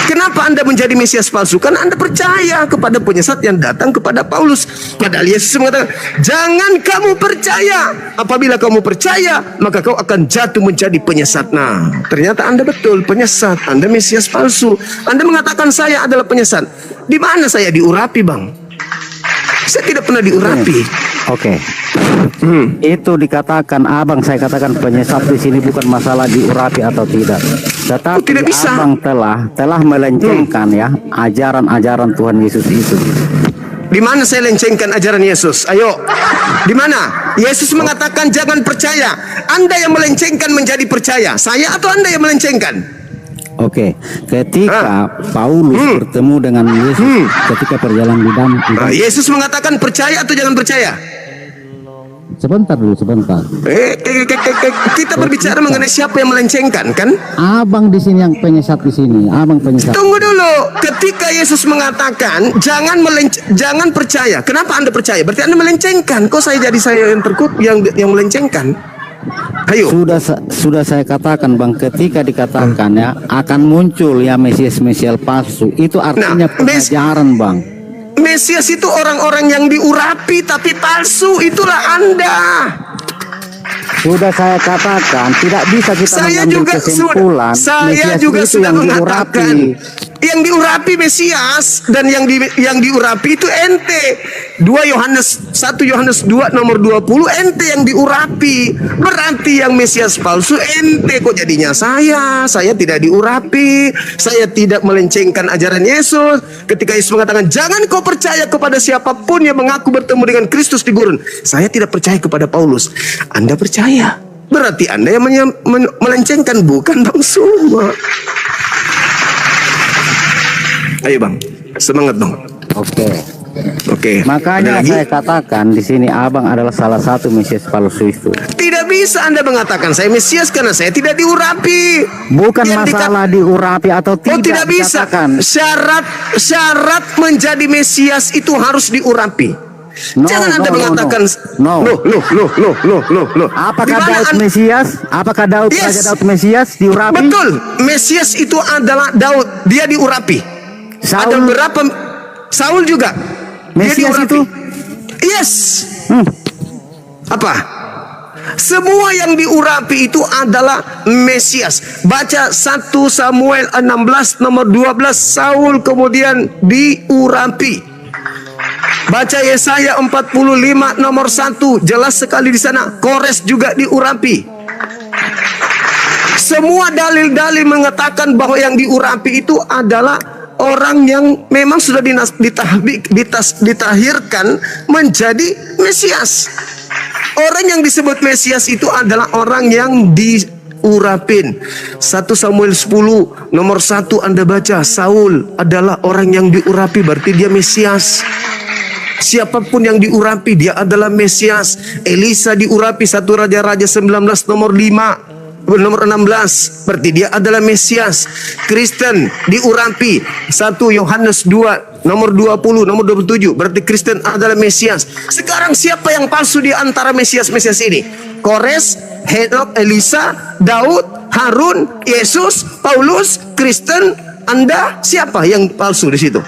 Kenapa Anda menjadi Mesias palsu? Karena Anda percaya kepada penyesat yang datang kepada Paulus. Padahal Yesus mengatakan, jangan kamu percaya. Apabila kamu percaya, maka kau akan jatuh menjadi penyesat. Nah, ternyata Anda betul penyesat. Anda Mesias palsu. Anda mengatakan saya adalah penyesat. Di mana saya diurapi, Bang? Saya tidak pernah diurapi. Oke. Itu dikatakan, Abang, saya katakan penyesat di sini bukan masalah diurapi atau tidak. Tetapi tidak bisa. Abang telah melencengkan ya ajaran-ajaran Tuhan Yesus itu. Di mana saya lencengkan ajaran Yesus? Ayo. Di mana? Yesus mengatakan jangan percaya. Anda yang melencengkan menjadi percaya. Saya atau Anda yang melencengkan? Oke, ketika Paulus bertemu dengan Yesus ketika perjalanan di dalam, Yesus mengatakan percaya atau jangan percaya? Sebentar dulu. Kita berbicara mengenai siapa yang melencengkan, kan? Abang di sini yang penyesat di sini. Abang penyesat. Tunggu dulu. Ketika Yesus mengatakan jangan percaya. Kenapa Anda percaya? Berarti Anda melencengkan. Kok saya yang terkut yang melencengkan? Ayo. Sudah saya katakan, Bang, ketika dikatakan ya akan muncul ya Mesias palsu, itu artinya pengajaran, Bang. Mesias itu orang-orang yang diurapi tapi palsu, itulah Anda. Sudah saya katakan, tidak bisa kita mengambil kesimpulan saya Mesias juga itu sudah yang mengatakan. diurapi. Yang diurapi Mesias dan yang diurapi itu ente. 1 Yohanes 2 nomor 20 ente yang diurapi. Berarti yang Mesias palsu ente. Kok jadinya saya tidak diurapi. Saya tidak melencengkan ajaran Yesus. Ketika Yesus mengatakan jangan kau percaya kepada siapapun yang mengaku bertemu dengan Kristus di gurun. Saya tidak percaya kepada Paulus. Anda percaya. Berarti Anda yang melencengkan, bukan Bang Suma. Ayo Bang, semangat Bang. Oke. Makanya saya katakan di sini abang adalah salah satu Mesias palsu itu. Tidak bisa Anda mengatakan saya Mesias karena saya tidak diurapi. Bukan masalah diurapi atau tidak. Oh, tidak bisa. Dikatakan. Syarat menjadi Mesias itu harus diurapi. Jangan Anda mengatakan loh. Apakah Daud Mesias? Apakah Daud Raja Daud Mesias diurapi? Betul. Mesias itu adalah Daud, dia diurapi. Ada berapa Saul juga Mesias itu? Yes. Apa? Semua yang diurapi itu adalah Mesias. Baca 1 Samuel 16 nomor 12, Saul kemudian diurapi. Baca Yesaya 45 nomor 1, jelas sekali di sana. Kores juga diurapi. Semua dalil-dalil mengatakan bahwa yang diurapi itu adalah orang yang memang sudah ditahirkan menjadi Mesias. Orang yang disebut Mesias itu adalah orang yang diurapin. 1 Samuel 10 nomor 1 Anda baca, Saul adalah orang yang diurapi, berarti dia Mesias. Siapapun yang diurapi dia adalah Mesias. Elisa diurapi 1 Raja-Raja 19 nomor 16, berarti dia adalah Mesias. Kristen diurapi 1 Yohanes 2 nomor 20 nomor 27, berarti Kristen adalah Mesias. Sekarang siapa yang palsu di antara Mesias ini? Kores, Henok, Elisa, Daud, Harun, Yesus, Paulus, Kristen. Anda siapa yang palsu di situ?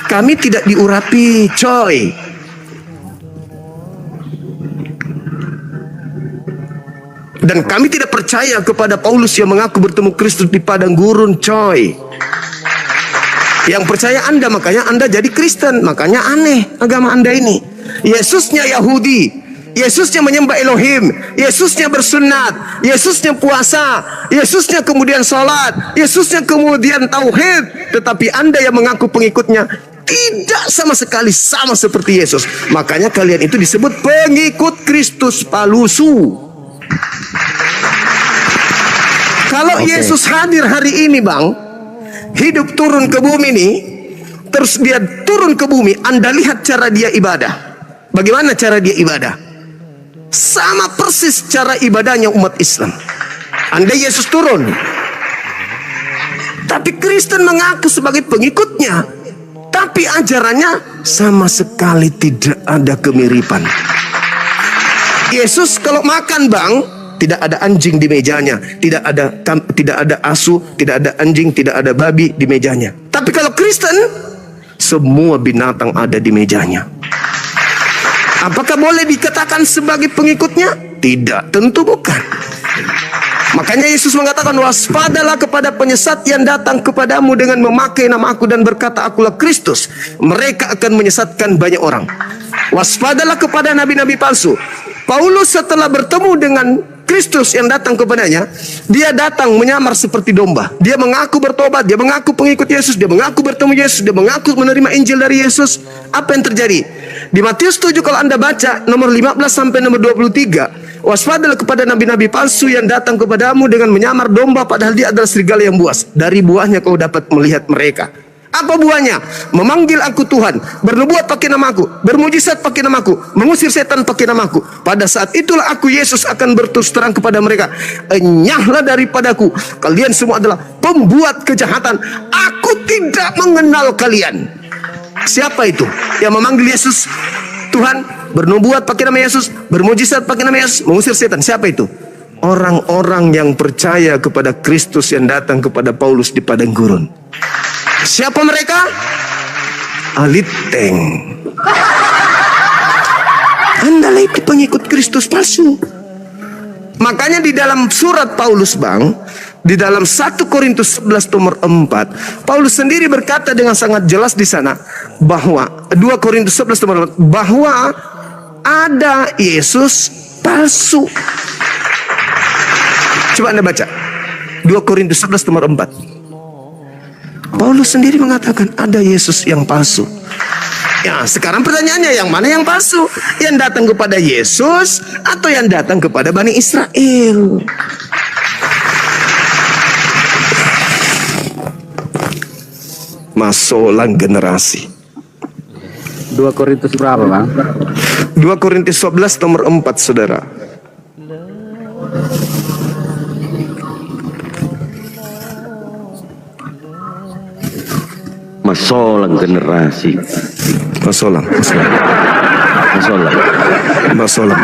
Kami tidak diurapi, coy. Dan kami tidak percaya kepada Paulus yang mengaku bertemu Kristus di padang gurun, coy. Yang percaya Anda, makanya Anda jadi Kristen. Makanya aneh agama Anda ini. Yesusnya Yahudi, Yesusnya menyembah Elohim, Yesusnya bersunat, Yesusnya puasa, Yesusnya kemudian sholat, Yesusnya kemudian tauhid. Tetapi Anda yang mengaku pengikutnya tidak sama sekali sama seperti Yesus. Makanya kalian itu disebut pengikut Kristus palsu. Kalau Yesus hadir hari ini Bang, hidup turun ke bumi ini, terus dia turun ke bumi, Anda lihat cara dia ibadah. Bagaimana cara dia ibadah? Sama persis cara ibadahnya umat Islam. Andai Yesus turun, tapi Kristen mengaku sebagai pengikutnya, tapi ajarannya sama sekali tidak ada kemiripan. Yesus kalau makan Bang, tidak ada anjing di mejanya, tidak ada asu, tidak ada anjing, tidak ada babi di mejanya. Tapi kalau Kristen, semua binatang ada di mejanya. Apakah boleh dikatakan sebagai pengikutnya? Tidak, tentu bukan. Makanya Yesus mengatakan, waspadalah kepada penyesat yang datang kepadamu dengan memakai nama aku dan berkata akulah Kristus. Mereka akan menyesatkan banyak orang. Waspadalah kepada nabi-nabi palsu. Paulus setelah bertemu dengan Kristus yang datang kepadanya, dia datang menyamar seperti domba. Dia mengaku bertobat, dia mengaku pengikut Yesus, dia mengaku bertemu Yesus, dia mengaku menerima Injil dari Yesus. Apa yang terjadi? Di Matius 7 kalau Anda baca nomor 15 sampai nomor 23, waspadalah kepada nabi-nabi palsu yang datang kepadamu dengan menyamar domba padahal dia adalah serigala yang buas. Dari buahnya kau dapat melihat mereka. Apa buahnya? Memanggil aku Tuhan, bernubuat pakai namaku, bermujizat pakai namaku, mengusir setan pakai namaku. Pada saat itulah aku Yesus akan berterus terang kepada mereka, enyahlah daripadaku, kalian semua adalah pembuat kejahatan. Aku tidak mengenal kalian. Siapa itu yang memanggil Yesus Tuhan, bernubuat pakai nama Yesus, bermujizat pakai nama Yesus, mengusir setan? Siapa itu? Orang-orang yang percaya kepada Kristus yang datang kepada Paulus di padang gurun. Siapa mereka? Aliteng. Anda itu pengikut Kristus palsu. Makanya di dalam surat Paulus Bang, di dalam 1 Korintus 11 nomor 4, Paulus sendiri berkata dengan sangat jelas di sana bahwa 2 Korintus 11 nomor 4, bahwa ada Yesus palsu. Coba Anda baca 2 Korintus 11 nomor 4. Paulus sendiri mengatakan ada Yesus yang palsu. Ya, sekarang pertanyaannya, yang mana yang palsu? Yang datang kepada Yesus atau yang datang kepada Bani Israel? Masolang generasi. 2 Korintus berapa, Bang? 2 Korintus 11 nomor 4, saudara. Masolang generasi. Masolang. Masolang. Masolang.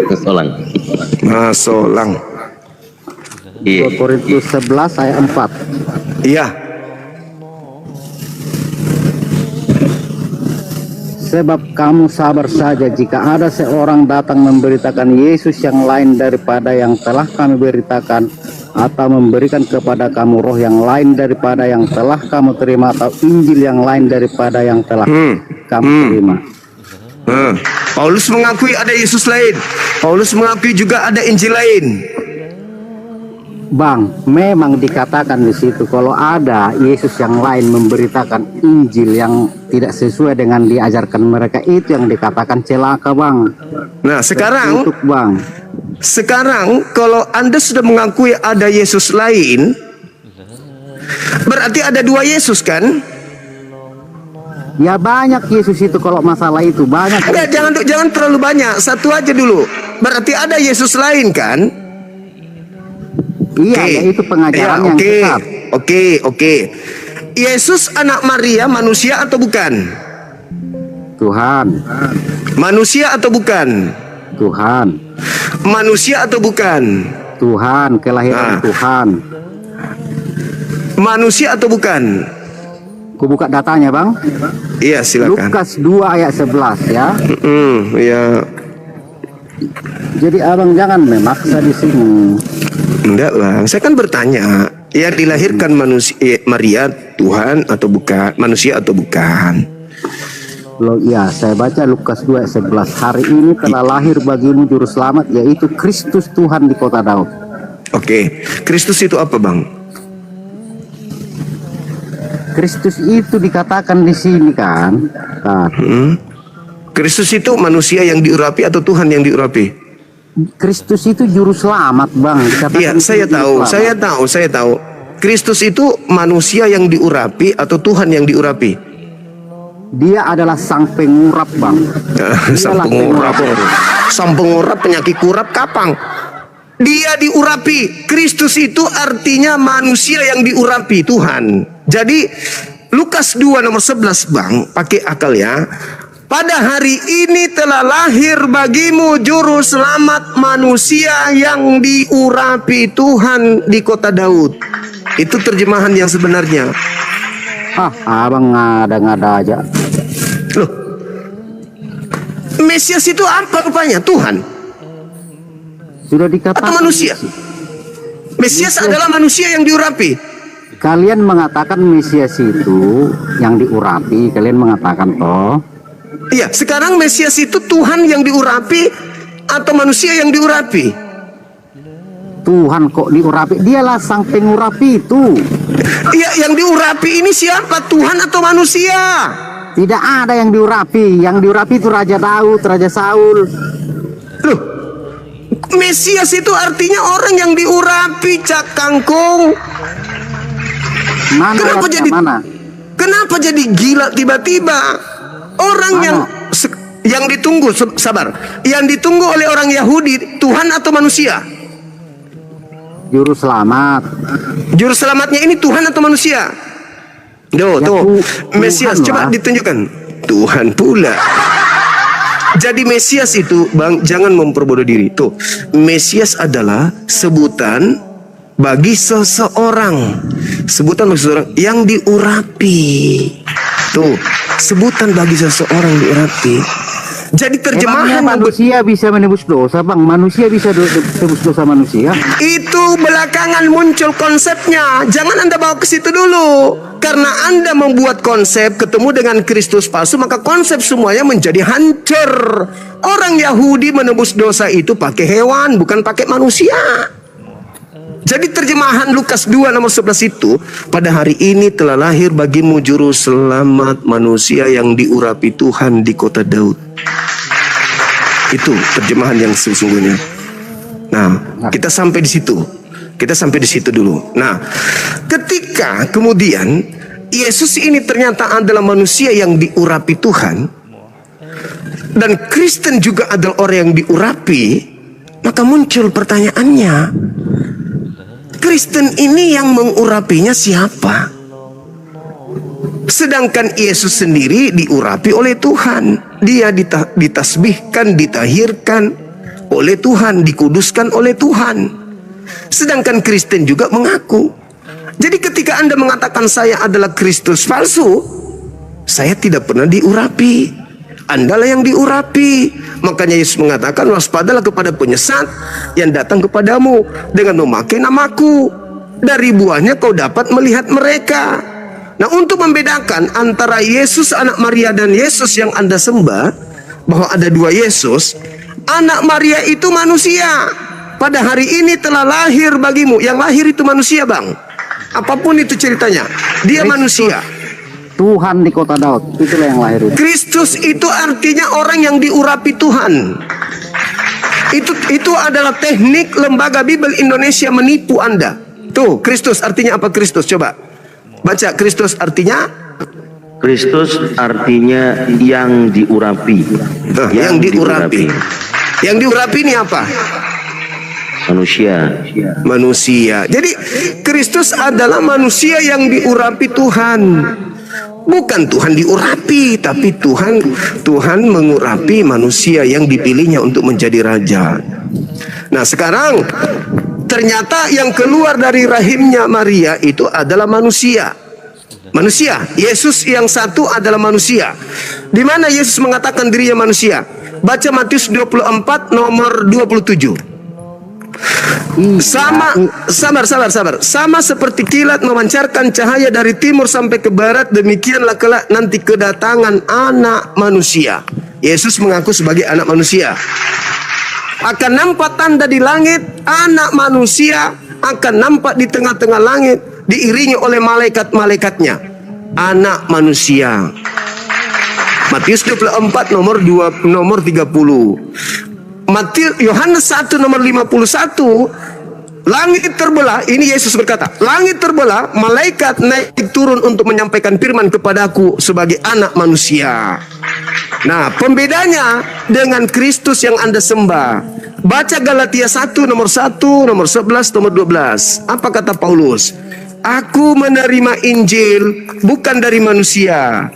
Masolang. Masolang. 2 Korintus 11 ayat 4. Iya. Sebab kamu sabar saja jika ada seorang datang memberitakan Yesus yang lain daripada yang telah kami beritakan, atau memberikan kepada kamu roh yang lain daripada yang telah kamu terima, atau Injil yang lain daripada yang telah kamu terima. Paulus mengakui ada Yesus lain. Paulus mengakui juga ada Injil lain. Bang, memang dikatakan di situ kalau ada Yesus yang lain memberitakan Injil yang tidak sesuai dengan diajarkan mereka, itu yang dikatakan celaka, Bang. Nah, sekarang Untuk Bang, sekarang kalau Anda sudah mengakui ada Yesus lain, berarti ada 2 Yesus kan? ya banyak Yesus itu, kalau masalah itu banyak. Enggak, jangan terlalu banyak. Satu aja dulu. Berarti ada Yesus lain kan? Iya, yaitu pengajaran yang tetap. Oke. Yesus anak Maria manusia atau bukan? Tuhan. Manusia atau bukan? Tuhan. Manusia atau bukan? Tuhan, kelahiran Tuhan. Manusia atau bukan? Ku buka datanya, Bang. Iya, silakan. Lukas 2 ayat 11 ya. Iya. Jadi abang jangan memaksa di sini. Enggak, Bang. Saya kan bertanya, ya dilahirkan manusia Maria Tuhan atau bukan? Manusia atau bukan? Loh, ya, saya baca Lukas 2 ayat 11. Hari ini telah lahir bagimu juru selamat, yaitu Kristus Tuhan di kota Daud. Oke. Kristus itu apa, Bang? Kristus itu dikatakan di sini kan. Kristus itu manusia yang diurapi atau Tuhan yang diurapi? Kristus itu juru selamat, Bang. Iya, saya tahu. Kristus itu manusia yang diurapi atau Tuhan yang diurapi? Dia adalah sang pengurap, Bang. Sang pengurap penyakit kurap kapang. Dia diurapi. Kristus itu artinya manusia yang diurapi Tuhan. Jadi Lukas 2 nomor 11, Bang, pakai akal ya. Pada hari ini telah lahir bagimu juru selamat manusia yang diurapi Tuhan di kota Daud. Itu terjemahan yang sebenarnya. Abang ngada-ngada aja. Loh, Mesias itu apa rupanya? Tuhan Sudah dikatakan atau manusia? Mesias adalah manusia yang diurapi. Kalian mengatakan Mesias itu yang diurapi. Kalian mengatakan toh. Iya, sekarang Mesias itu Tuhan yang diurapi atau manusia yang diurapi? Tuhan kok diurapi? Dialah sang pengurapi itu. Iya, yang diurapi ini siapa? Tuhan atau manusia? Tidak ada yang diurapi. Yang diurapi itu Raja Daud, Raja Saul. Loh, Mesias itu artinya orang yang diurapi, Cak Kangkung. Kenapa jadi gila tiba-tiba? Orang yang ditunggu, sabar, yang ditunggu oleh orang Yahudi, Tuhan atau manusia? Juru selamat. Juru selamatnya ini Tuhan atau manusia? Tuh, Mesias, coba ditunjukkan. Tuhan pula. Jadi Mesias itu, Bang, jangan memperbodoh diri. Tuh, Mesias adalah sebutan bagi seseorang. Sebutan bagi seseorang yang diurapi. Tuh, sebutan bagi seseorang diurapi. Jadi terjemahan Emangnya manusia bisa menebus dosa, Bang? Manusia bisa tebus dosa manusia? itu belakangan muncul konsepnya. Jangan Anda bawa ke situ dulu. Karena Anda membuat konsep ketemu dengan Kristus palsu, maka konsep semuanya menjadi hancur. Orang Yahudi menebus dosa itu pakai hewan, bukan pakai manusia. Jadi terjemahan Lukas 2 nomor 11 itu, pada hari ini telah lahir bagimu juru selamat manusia yang diurapi Tuhan di kota Daud. Itu terjemahan yang sesungguhnya. Nah, kita sampai di situ. Kita sampai di situ dulu. Nah, ketika kemudian Yesus ini ternyata adalah manusia yang diurapi Tuhan, dan Kristen juga adalah orang yang diurapi, maka muncul pertanyaannya, Kristen ini yang mengurapinya siapa? Sedangkan Yesus sendiri diurapi oleh Tuhan. Dia ditasbihkan, ditahirkan oleh Tuhan, dikuduskan oleh Tuhan. Sedangkan Kristen juga mengaku. Jadi ketika Anda mengatakan saya adalah Kristus palsu, saya tidak pernah diurapi. Andalah yang diurapi. Makanya Yesus mengatakan, waspadalah kepada penyesat yang datang kepadamu dengan memakai namaku. Dari buahnya kau dapat melihat mereka. Nah, untuk membedakan antara Yesus anak Maria dan Yesus yang Anda sembah, bahwa ada dua Yesus, anak Maria itu manusia. Pada hari ini telah lahir bagimu. Yang lahir itu manusia, Bang. Apapun itu ceritanya, dia manusia. Tuhan di kota Daud, itulah yang lahir. Kristus itu artinya orang yang diurapi Tuhan. Itu adalah teknik lembaga Bible Indonesia menipu Anda. Tuh, Kristus artinya apa? Kristus, coba baca. Kristus artinya? Kristus artinya yang diurapi. Nah, yang diurapi. Yang diurapi ini apa? Manusia. Manusia. Jadi Kristus adalah manusia yang diurapi Tuhan. Bukan Tuhan diurapi, tapi Tuhan mengurapi manusia yang dipilihnya untuk menjadi raja. Nah, sekarang ternyata yang keluar dari rahimnya Maria itu adalah manusia. Manusia. Yesus yang satu adalah manusia. Di mana Yesus mengatakan dirinya manusia? Baca Matius 24 nomor 27. Sama seperti kilat memancarkan cahaya dari timur sampai ke barat, demikianlah kelak nanti kedatangan anak manusia. Yesus mengaku sebagai anak manusia. Akan nampak tanda di langit, anak manusia akan nampak di tengah-tengah langit, diiringi oleh malaikat-malaikatnya. Anak manusia. Matius 24 nomor 30. Yohanes 1 nomor 51, langit terbelah. Ini Yesus berkata, langit terbelah, malaikat naik turun untuk menyampaikan firman kepadaku sebagai anak manusia. Nah, pembedanya dengan Kristus yang Anda sembah, baca Galatia 1 nomor 1, nomor 11, nomor 12. Apa kata Paulus? Aku menerima Injil bukan dari manusia.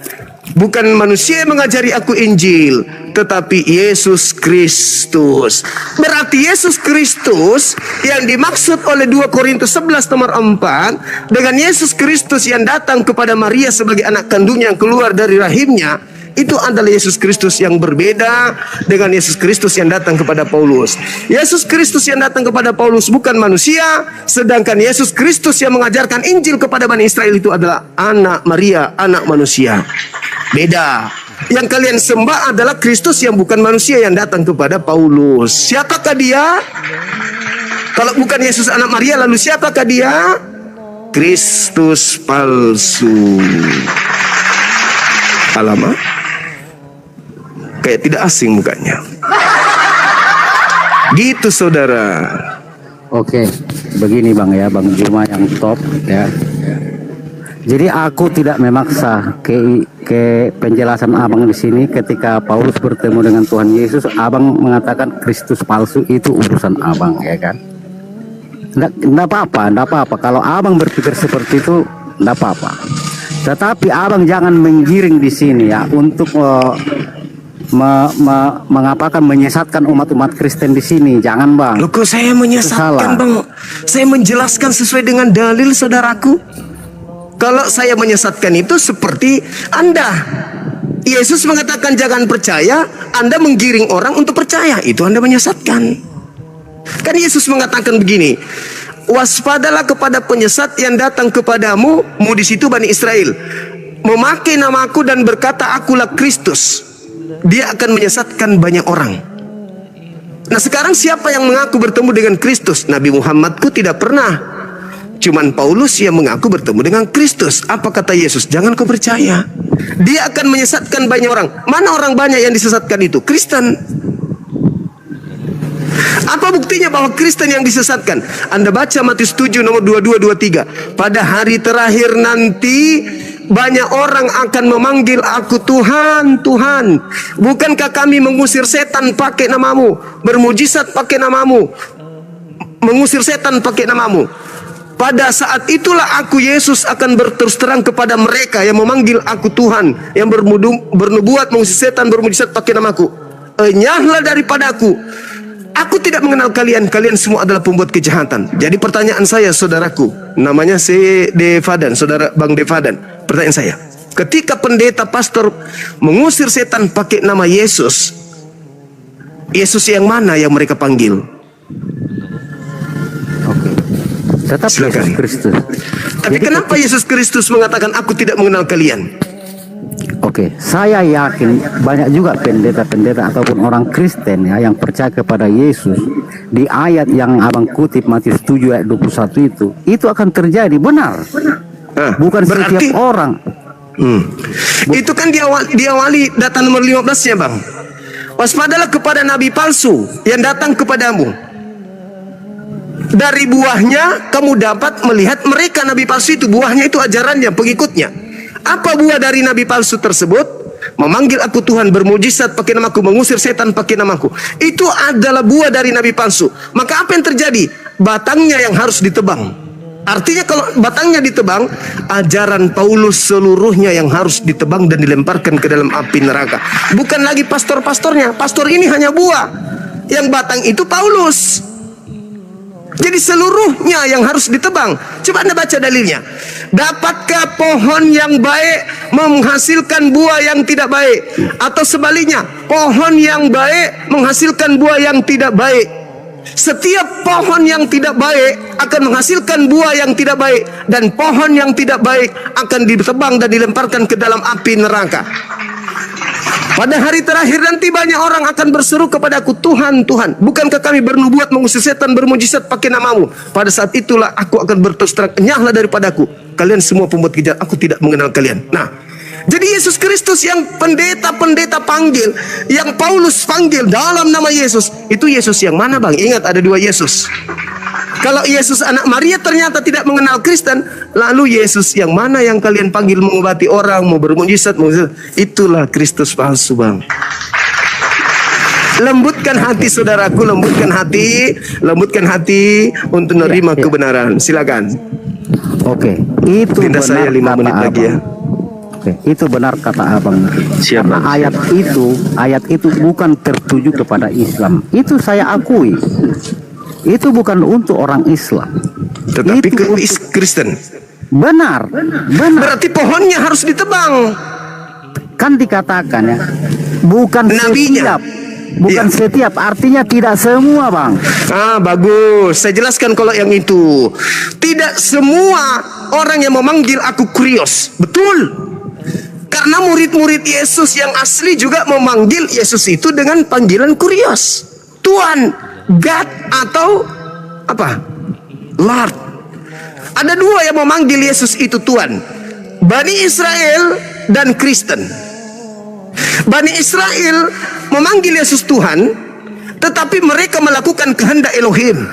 Bukan manusia yang mengajari aku Injil, tetapi Yesus Kristus. Berarti Yesus Kristus yang dimaksud oleh 2 Korintus 11 nomor 4 dengan Yesus Kristus yang datang kepada Maria sebagai anak kandungnya yang keluar dari rahimnya, itu adalah Yesus Kristus yang berbeda dengan Yesus Kristus yang datang kepada Paulus. Yesus Kristus yang datang kepada Paulus bukan manusia, sedangkan Yesus Kristus yang mengajarkan Injil kepada Bani Israel itu adalah anak Maria, anak manusia. Beda. Yang kalian sembah adalah Kristus yang bukan manusia yang datang kepada Paulus. Siapakah dia? Kalau bukan Yesus anak Maria, lalu siapakah dia? Kristus palsu. Alamak, kayak tidak asing mukanya. Gitu saudara. Oke, begini Bang ya, Bang Juma yang top ya. Jadi aku tidak memaksa ke penjelasan abang di sini ketika Paulus bertemu dengan Tuhan Yesus, abang mengatakan Kristus palsu, itu urusan abang ya kan. Nggak apa-apa. Kalau abang berpikir seperti itu, nggak apa-apa. Tetapi abang jangan menggiring di sini ya untuk mengapakan menyesatkan umat-umat Kristen di sini. Jangan Bang. Loh, kok saya menyesatkan Bang? Saya menjelaskan sesuai dengan dalil saudaraku. Kalau saya menyesatkan itu seperti Anda Yesus mengatakan jangan percaya, Anda menggiring orang untuk percaya, itu Anda menyesatkan. Kan Yesus mengatakan begini, waspadalah kepada penyesat yang datang kepadamu, di situ Bani Israel, memakai namaku dan berkata akulah Kristus. Dia akan menyesatkan banyak orang. Nah sekarang siapa yang mengaku bertemu dengan Kristus? Nabi Muhammadku tidak pernah. Cuman Paulus yang mengaku bertemu dengan Kristus. Apa kata Yesus? Jangan kau percaya. Dia akan menyesatkan banyak orang. Mana orang banyak yang disesatkan itu? Kristen. Apa buktinya bahwa Kristen yang disesatkan? Anda baca Matius 7 nomor 22-23. Pada hari terakhir nanti banyak orang akan memanggil aku Tuhan, Tuhan. Bukankah kami mengusir setan pakai namamu, bermujizat pakai namamu, mengusir setan pakai namamu? Pada saat itulah aku Yesus akan berterus terang kepada mereka yang memanggil aku Tuhan, yang bernubuat, mengusir setan, bermujizat pakai namaku. Enyahlah daripadaku. Aku tidak mengenal kalian. Kalian semua adalah pembuat kejahatan. Jadi pertanyaan saya, saudaraku, namanya Devadan, saudara Bang Devadan. Pertanyaan saya, ketika pendeta pastor mengusir setan pakai nama Yesus, Yesus yang mana yang mereka panggil? Tetap Silakan. Yesus Kristus. Tapi Jadi, kenapa Yesus Kristus mengatakan aku tidak mengenal kalian? Oke, saya yakin banyak juga pendeta-pendeta ataupun orang Kristen ya yang percaya kepada Yesus. Di ayat yang abang kutip Matius 7 ayat 21 itu akan terjadi, benar. Bukan berarti, setiap orang. Itu kan diawali data nomor 15-nya Bang. Waspadalah kepada nabi palsu yang datang kepadamu. Dari buahnya kamu dapat melihat mereka nabi palsu itu. Buahnya itu ajarannya, pengikutnya. Apa buah dari nabi palsu tersebut? Memanggil aku Tuhan, bermujizat pakai namaku, mengusir setan pakai namaku. Itu adalah buah dari nabi palsu. Maka apa yang terjadi? Batangnya yang harus ditebang. Artinya kalau batangnya ditebang, ajaran Paulus seluruhnya yang harus ditebang dan dilemparkan ke dalam api neraka. Bukan lagi pastor-pastornya. Pastor ini hanya buah. Yang batang itu Paulus. Jadi seluruhnya yang harus ditebang. Coba Anda baca dalilnya. Dapatkah pohon yang baik menghasilkan buah yang tidak baik? Atau sebaliknya, pohon yang baik menghasilkan buah yang tidak baik? Setiap pohon yang tidak baik akan menghasilkan buah yang tidak baik, dan pohon yang tidak baik akan ditebang dan dilemparkan ke dalam api neraka. Pada hari terakhir nanti banyak orang akan berseru kepadaku, Tuhan, Tuhan, bukankah kami bernubuat, mengusir setan, bermujizat pakai namamu? Pada saat itulah aku akan berterus terang, enyahlah daripadaku, kalian semua pembuat kejahatan, aku tidak mengenal kalian. Nah, jadi Yesus Kristus yang pendeta-pendeta panggil, yang Paulus panggil dalam nama Yesus, itu Yesus yang mana Bang? Ingat ada dua Yesus. Kalau Yesus anak Maria ternyata tidak mengenal Kristen, lalu Yesus yang mana yang kalian panggil mengobati orang, mau bermujizat, itulah Kristus palsu Bang. Lembutkan hati saudaraku, lembutkan hati untuk menerima kebenaran. Silakan. Oke, itu Tindak benar saya 5 kata menit lagi ya. Oke, itu benar kata abang. Siap, Karena Bang. ayat itu bukan tertuju kepada Islam. Itu saya akui. Itu bukan untuk orang Islam. Tetapi Itu ke untuk- Kristen. Benar. Berarti pohonnya harus ditebang. Kan dikatakan ya, bukan Nabinya. setiap. Bukan Iya. setiap, artinya tidak semua Bang. Ah, bagus. Saya jelaskan kalau yang itu. Tidak semua orang yang memanggil aku Kurios. Betul. Karena murid-murid Yesus yang asli juga memanggil Yesus itu dengan panggilan Kurios. Tuhan, God, atau apa? Lord. Ada dua yang memanggil Yesus itu Tuhan. Bani Israel dan Kristen. Bani Israel memanggil Yesus Tuhan, tetapi mereka melakukan kehendak Elohim.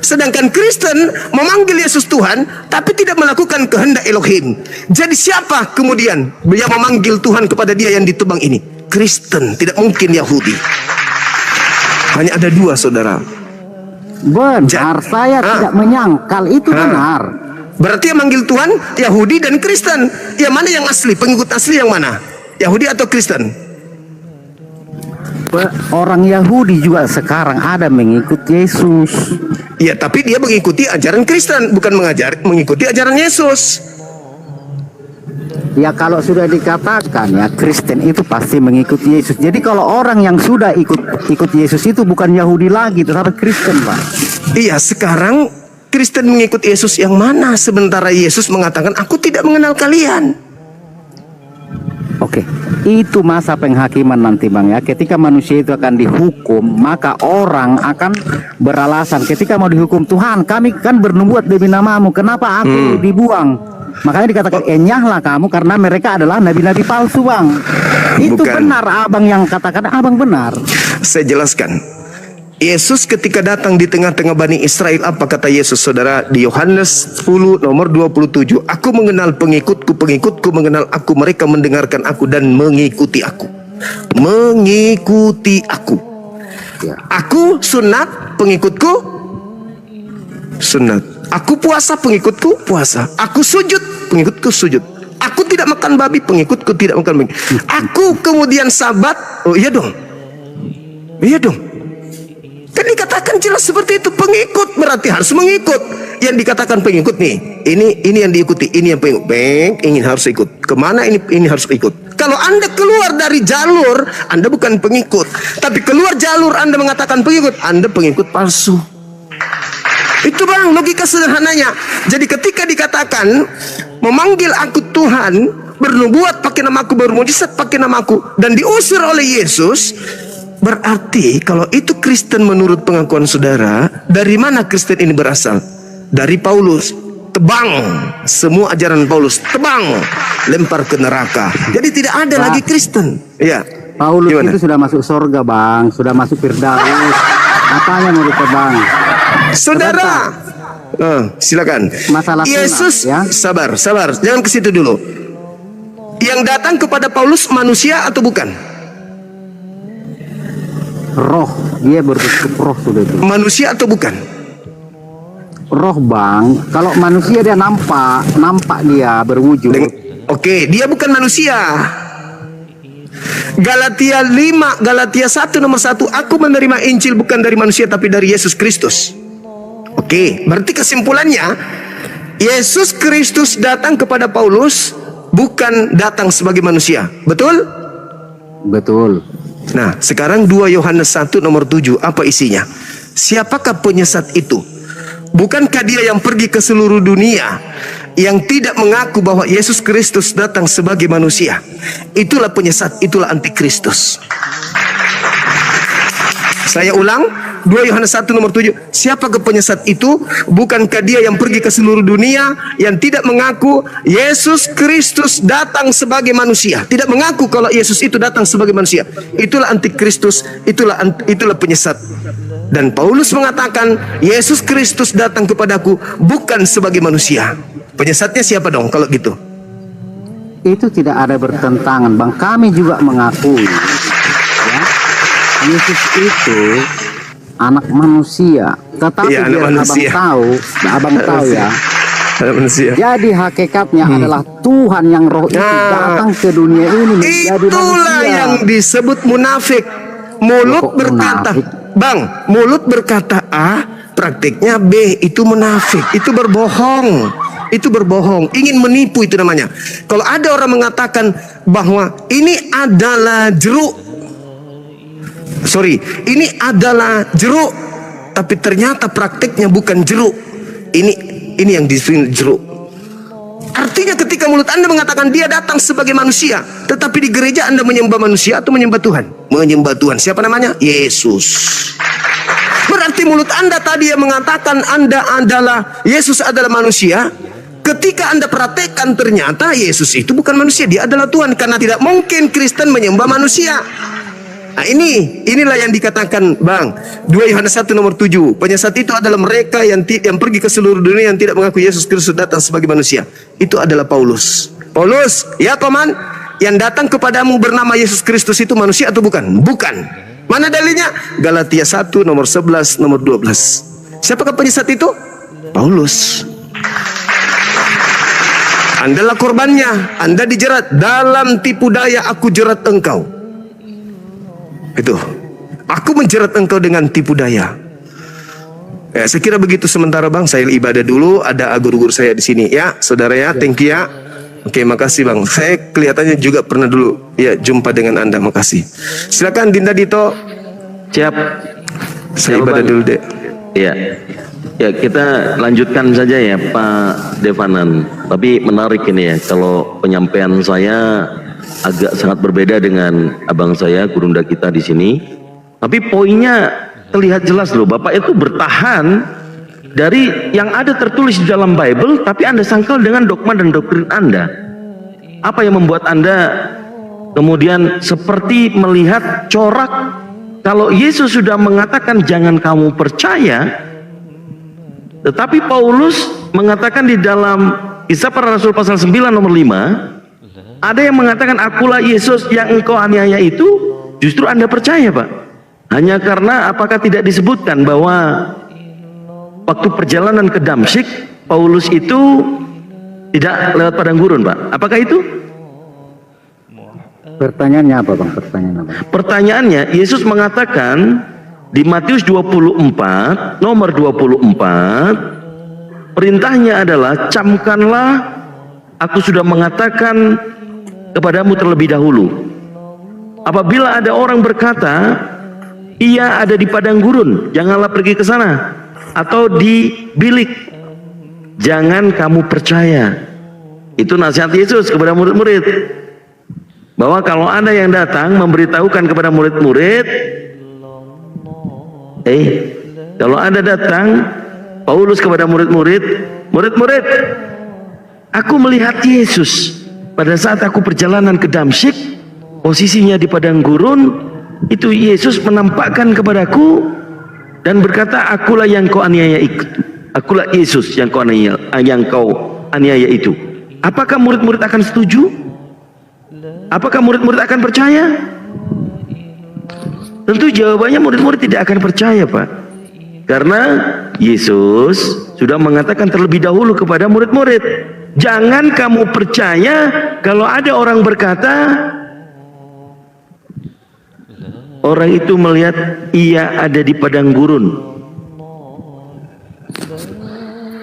Sedangkan Kristen memanggil Yesus Tuhan, tapi tidak melakukan kehendak Elohim. Jadi siapa kemudian yang memanggil Tuhan kepada dia yang ditebang ini? Kristen, tidak mungkin Yahudi. Hanya ada dua saudara. Benar, saya tidak menyangkal itu benar. Berarti yang manggil Tuhan Yahudi dan Kristen. Yang mana yang asli? Pengikut asli yang mana? Yahudi atau Kristen? Orang Yahudi juga sekarang ada mengikut Yesus. Ya, tapi dia mengikuti ajaran Kristen, bukan mengikuti ajaran Yesus. Ya kalau sudah dikatakan ya Kristen itu pasti mengikuti Yesus. Jadi kalau orang yang sudah ikut Yesus itu bukan Yahudi lagi tetapi Kristen, Pak. Iya, sekarang Kristen mengikut Yesus yang mana? Sementara Yesus mengatakan, aku tidak mengenal kalian. Oke, itu masa penghakiman nanti Bang ya. Ketika manusia itu akan dihukum, maka orang akan beralasan ketika mau dihukum, Tuhan kami kan bernubuat demi namamu, kenapa aku dibuang? Makanya dikatakan enyahlah kamu karena mereka adalah nabi-nabi palsu, Bang. Itu Bukan. benar abang yang katakan, abang benar. Saya jelaskan. Yesus ketika datang di tengah-tengah Bani Israel, apa kata Yesus, saudara? Di Yohanes 10 nomor 27, aku mengenal pengikutku, pengikutku mengenal aku, mereka mendengarkan aku dan mengikuti aku. Mengikuti aku. Aku sunat, pengikutku sunat. Aku puasa, pengikutku puasa. Aku sujud, pengikutku sujud. Aku tidak makan babi, pengikutku tidak makan babi. Aku kemudian sabat, oh iya dong. Iya dong. Kan dikatakan jelas seperti itu, pengikut berarti harus mengikut. Yang dikatakan pengikut nih, ini yang diikuti, ini yang pengikut. Ingin harus ikut. Kemana ini harus ikut. Kalau Anda keluar dari jalur, Anda bukan pengikut. Tapi keluar jalur Anda mengatakan pengikut, Anda pengikut palsu. Itu Bang, logika sederhananya. Jadi ketika dikatakan memanggil aku Tuhan, bernubuat pakai namaku, bermujizat pakai namaku, dan diusir oleh Yesus, berarti kalau itu Kristen menurut pengakuan saudara, dari mana Kristen ini berasal? Dari Paulus. Tebang semua ajaran Paulus, tebang, lempar ke neraka. Jadi tidak ada lagi Kristen. Ya. Paulus Gimana? itu sudah masuk surga, Bang, sudah masuk Firdaus. Apanya mau ditebang? Saudara, silakan. Masalah Yesus, sunat, ya. sabar, jangan ke situ dulu. Yang datang kepada Paulus manusia atau bukan? Roh, dia berbentuk roh sudah itu. Manusia atau bukan? Roh, Bang. Kalau manusia dia nampak dia berwujud. Oke, dia bukan manusia. Galatia 5, Galatia 1 nomor 1, aku menerima Injil bukan dari manusia tapi dari Yesus Kristus. Oke, berarti kesimpulannya Yesus Kristus datang kepada Paulus bukan datang sebagai manusia. Betul? Betul. Nah, sekarang 2 Yohanes 1 nomor 7, apa isinya? Siapakah penyesat itu? Bukankah dia yang pergi ke seluruh dunia, yang tidak mengaku bahwa Yesus Kristus datang sebagai manusia? Itulah penyesat, itulah antikristus. Saya ulang, 2 Yohanes 1 nomor 7. Siapakah penyesat itu? Bukankah dia yang pergi ke seluruh dunia, yang tidak mengaku Yesus Kristus datang sebagai manusia? Tidak mengaku kalau Yesus itu datang sebagai manusia. Itulah antikristus, itulah penyesat. Dan Paulus mengatakan, Yesus Kristus datang kepadaku bukan sebagai manusia. Penyesatnya siapa dong kalau gitu? Itu tidak ada bertentangan, Bang. Kami juga mengakui ya, Yesus itu anak manusia. Tetapi Iya, anak biar manusia. abang tahu ya. Anak manusia. Jadi hakikatnya adalah Tuhan yang roh itu datang ke dunia ini menjadi Itulah manusia. yang disebut munafik. Mulut Kok berkata, munafik? Bang, mulut berkata A, praktiknya B, itu munafik, itu berbohong. Itu berbohong, ingin menipu itu namanya. Kalau ada orang mengatakan bahwa ini adalah jeruk, ini adalah jeruk, tapi ternyata praktiknya bukan jeruk. Ini yang disebut jeruk. Artinya ketika mulut Anda mengatakan dia datang sebagai manusia, tetapi di gereja Anda menyembah manusia atau menyembah Tuhan? Menyembah Tuhan. Siapa namanya? Yesus. Berarti mulut Anda tadi yang mengatakan Anda adalah, Yesus adalah manusia. Ketika Anda praktekkan ternyata Yesus itu bukan manusia, dia adalah Tuhan. Karena tidak mungkin Kristen menyembah manusia. Nah inilah yang dikatakan Bang 2 Yohanes 1 nomor 7. Penyesat itu adalah mereka yang pergi ke seluruh dunia yang tidak mengaku Yesus Kristus datang sebagai manusia. Itu adalah Paulus. Paulus, ya paman, yang datang kepadamu bernama Yesus Kristus itu manusia atau bukan? Bukan. Mana dalilnya? Galatia 1 nomor 11 nomor 12. Siapakah penyesat itu? Paulus. Andalah korbannya, Anda dijerat, dalam tipu daya aku jerat engkau. Itu, aku menjerat engkau dengan tipu daya. Saya kira begitu sementara Bang. Saya ibadah dulu. Ada guru-guru saya di sini ya, saudara ya. Thank you ya. Oke, makasih Bang. Saya kelihatannya juga pernah dulu ya jumpa dengan Anda. Makasih. Silakan Dinda Dito. Siap. Saya Siap, ibadah Bang. dulu, Dek. Iya. Ya, kita lanjutkan saja ya Pak Devanan. Tapi menarik ini ya, kalau penyampaian saya agak sangat berbeda dengan abang saya, gurunda kita di sini. Tapi poinnya terlihat jelas loh, Bapak itu bertahan dari yang ada tertulis di dalam Bible, tapi Anda sangkal dengan dogma dan doktrin Anda. Apa yang membuat Anda kemudian seperti melihat corak kalau Yesus sudah mengatakan jangan kamu percaya, tetapi Paulus mengatakan di dalam Kisah Para Rasul pasal 9 nomor 5, ada yang mengatakan akulah Yesus yang engkau aniaya itu, justru Anda percaya Pak. Hanya karena apakah tidak disebutkan bahwa waktu perjalanan ke Damsyik, Paulus itu tidak lewat padang gurun, Pak. Apakah itu? Pertanyaannya apa Bang? Pertanyaannya apa? Pertanyaannya, Yesus mengatakan di Matius 24, nomor 24, perintahnya adalah camkanlah, aku sudah mengatakan kepadamu terlebih dahulu. Apabila ada orang berkata, ia ada di padang gurun, janganlah pergi ke sana. Atau di bilik, jangan kamu percaya. Itu nasihat Yesus kepada murid-murid, bahwa kalau ada yang datang memberitahukan kepada murid-murid, kalau ada datang Paulus kepada murid-murid, murid-murid, aku melihat Yesus pada saat aku perjalanan ke Damsyik, posisinya di padang gurun, itu Yesus menampakkan kepadaku dan berkata, akulah yang kau aniaya itu. Akulah Yesus yang kau aniaya itu. Apakah murid-murid akan setuju? Apakah murid-murid akan percaya? Tentu jawabannya murid-murid tidak akan percaya, Pak. Karena Yesus sudah mengatakan terlebih dahulu kepada murid-murid, jangan kamu percaya kalau ada orang berkata, orang itu melihat ia ada di padang gurun.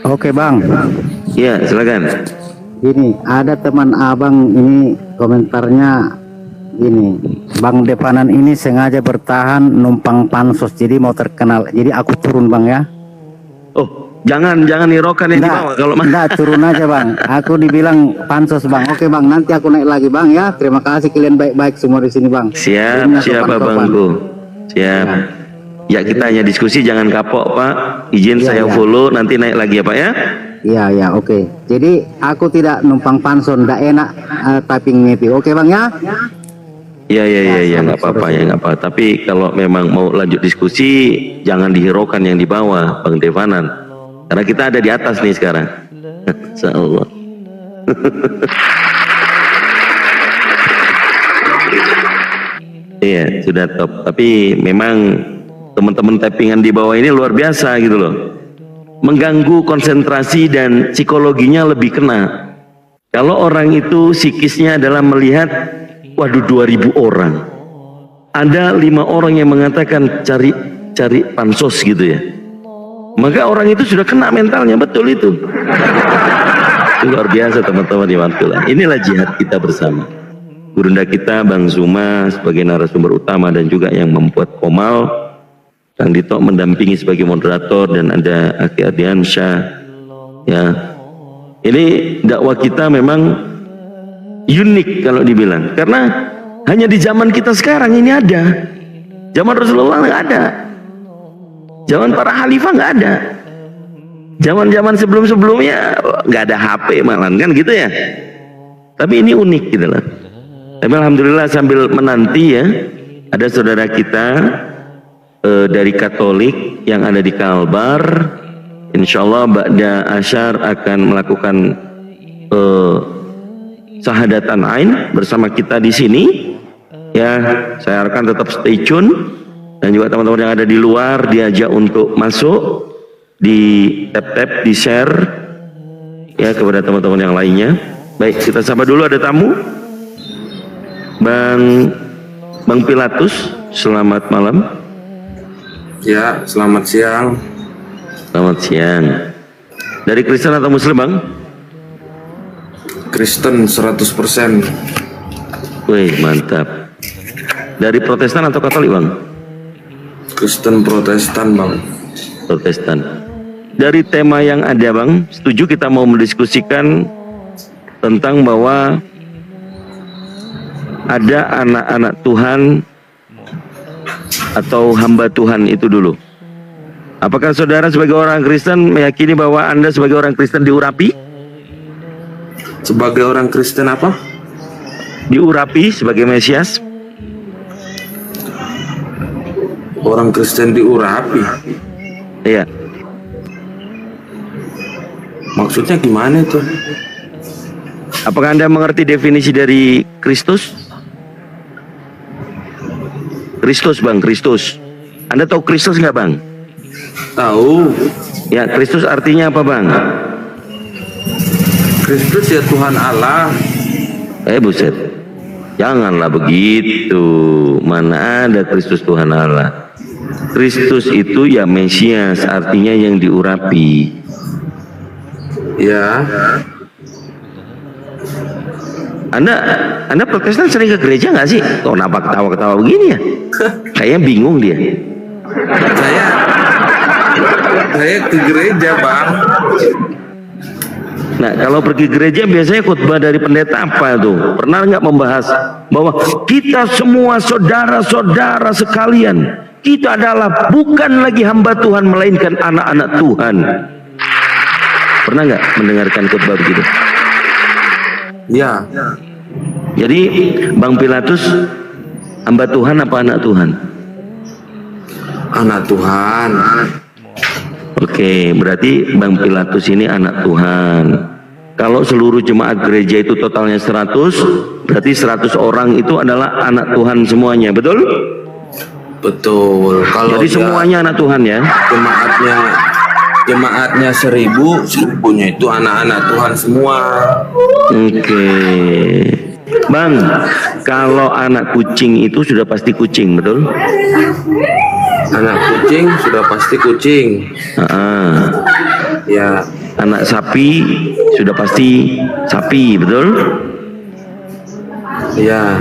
Oke Bang. Ya, silakan. Ini ada teman abang ini komentarnya ini, Bang Devanan ini sengaja bertahan numpang pansos jadi mau terkenal. Jadi aku turun Bang ya. Oh, jangan hiraukan yang di bawah kalau enggak, turun aja Bang. Aku dibilang pansos Bang. Oke Bang, nanti aku naik lagi Bang ya. Terima kasih kalian baik-baik semua di sini Bang. Siap, siap Abangku. Siap. Ya, kita hanya diskusi, jangan kapok Pak. Izin saya follow, nanti naik lagi ya Pak ya. Iya, oke. Jadi aku tidak numpang panson, enggak enak typing itu. Oke Bang ya. Iya, nggak apa-apa ya, nggak apa. Tapi kalau memang mau lanjut diskusi, jangan dihiraukan yang di bawah, Bang Devanan. Karena kita ada di atas nih sekarang. Insyaallah. Iya, sudah top. Tapi memang teman-teman typingan di bawah ini luar biasa gitu loh. Mengganggu konsentrasi dan psikologinya lebih kena. Kalau orang itu psikisnya adalah melihat, waduh 2000 orang, ada 5 orang yang mengatakan cari pansos gitu ya, maka orang itu sudah kena mentalnya, betul itu. Luar biasa teman-teman di Mantulah. Inilah jihad kita bersama. Gurunda kita Bang Zuma sebagai narasumber utama dan juga yang membuat Komal, Kang Dito mendampingi sebagai moderator, dan ada Aki Ardiansyah ya. Ini dakwah kita memang unik kalau dibilang, karena hanya di zaman kita sekarang ini ada. Zaman Rasulullah nggak ada, zaman para khalifah nggak ada, zaman sebelumnya nggak ada HP malah kan gitu ya. Tapi ini unik gitu loh. Tapi alhamdulillah sambil menanti ya, ada saudara kita dari Katolik yang ada di Kalbar, insyaallah ba'da asyar akan melakukan Syahadatan Ain bersama kita di sini ya. Saya harapkan tetap stay tune, dan juga teman-teman yang ada di luar diajak untuk masuk, di tap di share ya kepada teman-teman yang lainnya. Baik, kita sapa dulu, ada tamu Bang Pilatus. Selamat malam. Ya, selamat siang. Selamat siang. Dari Kristen atau Muslim Bang? Kristen 100%. Wih, mantap. Dari Protestan atau Katolik, Bang? Kristen Protestan, Bang. Protestan. Dari tema yang ada, Bang, setuju kita mau mendiskusikan tentang bahwa ada anak-anak Tuhan atau hamba Tuhan itu dulu. Apakah saudara sebagai orang Kristen meyakini bahwa Anda sebagai orang Kristen diurapi? Sebagai orang Kristen apa? Diurapi sebagai Mesias? Orang Kristen diurapi? Iya. Maksudnya gimana itu? Apakah Anda mengerti definisi dari Kristus? Kristus, Bang, Kristus. Anda tahu Kristus nggak, Bang? Tahu. Ya, Kristus artinya apa, Bang? Kristus ya Tuhan Allah. Buset. Janganlah begitu. Mana ada Kristus Tuhan Allah? Kristus itu ya Mesias, artinya yang diurapi. Ya. Anda Protestan sering ke gereja nggak sih? Kok nampak ketawa-ketawa begini ya? Kayaknya bingung dia. Saya ke gereja, Bang. Nah, kalau pergi gereja biasanya khotbah dari pendeta apa tuh? Pernah nggak membahas bahwa kita semua saudara-saudara sekalian, kita adalah bukan lagi hamba Tuhan melainkan anak-anak Tuhan. Pernah nggak mendengarkan khotbah begitu? Ya. Jadi Bang Pilatus hamba Tuhan apa anak Tuhan? Anak Tuhan. Oke, berarti Bang Pilatus ini anak Tuhan. Kalau seluruh jemaat gereja itu totalnya 100, berarti 100 orang itu adalah anak Tuhan semuanya, betul? Betul. Kalau jadi semuanya anak Tuhan ya? Jemaatnya 1000-nya itu anak-anak Tuhan semua. Oke. Bang, kalau anak kucing itu sudah pasti kucing, betul? Anak kucing sudah pasti kucing. Ya. Anak sapi sudah pasti sapi, betul? Ya.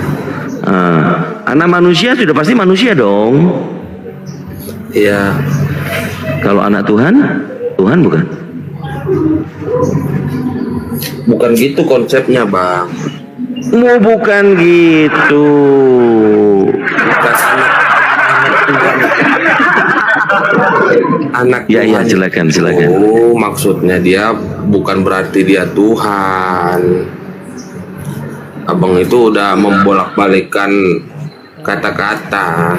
Anak manusia sudah pasti manusia dong. Ya. Kalau anak Tuhan, Tuhan bukan? Bukan gitu konsepnya, Bang. Bukan gitu. Anak ya, Tuhan. Ya, silakan. Oh, maksudnya dia bukan berarti dia Tuhan. Abang itu udah membolak-balikkan kata-kata.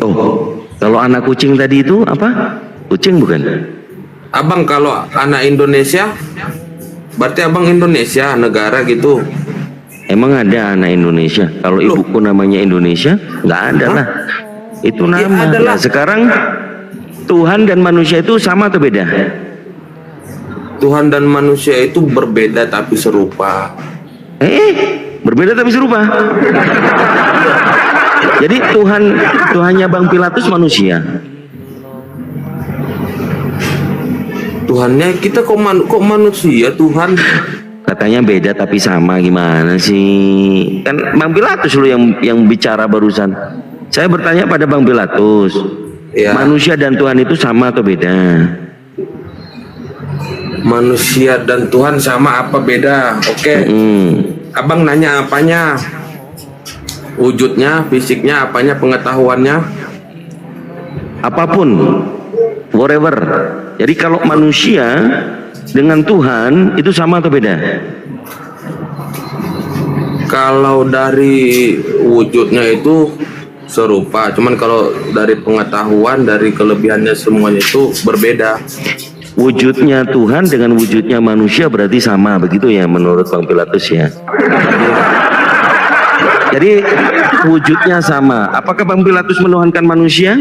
Oh, kalau anak kucing tadi itu apa? Kucing bukan? Abang kalau anak Indonesia, berarti abang Indonesia, negara gitu. Emang ada anak Indonesia? Kalau ibuku namanya Indonesia, nggak ada lah. Itu nama. Ya, sekarang Tuhan dan manusia itu sama atau beda? Tuhan dan manusia itu berbeda tapi serupa. Berbeda tapi serupa. Jadi Tuhannya Bang Pilatus manusia. Tuhannya kita kok manusia Tuhan? Katanya beda tapi sama, gimana sih? Kan Bang Pilatus lu yang bicara barusan. Saya bertanya pada Bang Pilatus, ya. Manusia dan Tuhan itu sama atau beda? Manusia dan Tuhan sama apa beda? Oke. Abang nanya apanya? Wujudnya, fisiknya, apanya, pengetahuannya? Apapun, whatever. Jadi kalau manusia dengan Tuhan itu sama atau beda? Kalau dari wujudnya itu serupa, cuman kalau dari pengetahuan, dari kelebihannya semuanya itu berbeda. Wujudnya Tuhan dengan wujudnya manusia berarti sama, begitu ya menurut Bang Pilatus ya? Jadi wujudnya sama. Apakah Bang Pilatus menuhankan manusia?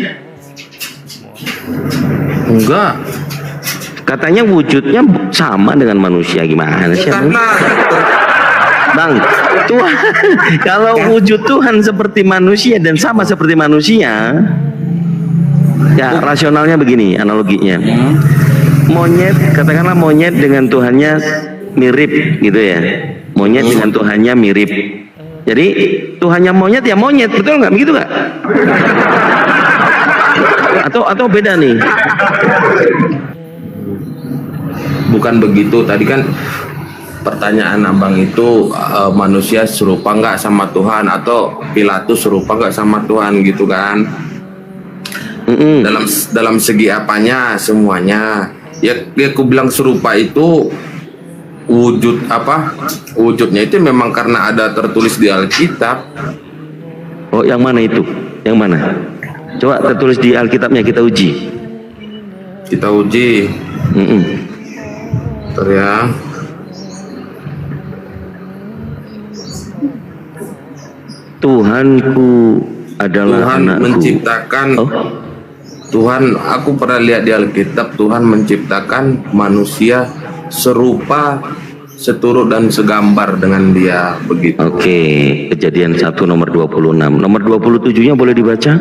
Enggak. Katanya wujudnya sama dengan manusia, gimana sih? Bang, Tuhan, kalau wujud Tuhan seperti manusia dan sama seperti manusia, ya rasionalnya begini analoginya. Monyet, katakanlah monyet dengan Tuhannya mirip gitu ya. Monyet dengan Tuhannya mirip. Jadi Tuhannya monyet ya monyet, betul nggak? Begitu nggak? Atau beda nih? Bukan begitu. Tadi kan pertanyaan abang itu manusia serupa nggak sama Tuhan, atau Pilatus serupa nggak sama Tuhan gitu kan? Dalam segi apanya semuanya? Ya aku bilang serupa itu wujudnya itu memang karena ada tertulis di Alkitab. Oh, yang mana itu? Yang mana? Coba tertulis di Alkitabnya, kita uji. Kita uji. Bentar ya. Tuhanku adalah Tuhan anakku. menciptakan. Tuhan, aku pernah lihat di Alkitab, Tuhan menciptakan manusia serupa, seturut dan segambar dengan dia, begitu. Oke, Kejadian 1 nomor 26. Nomor 27-nya boleh dibaca?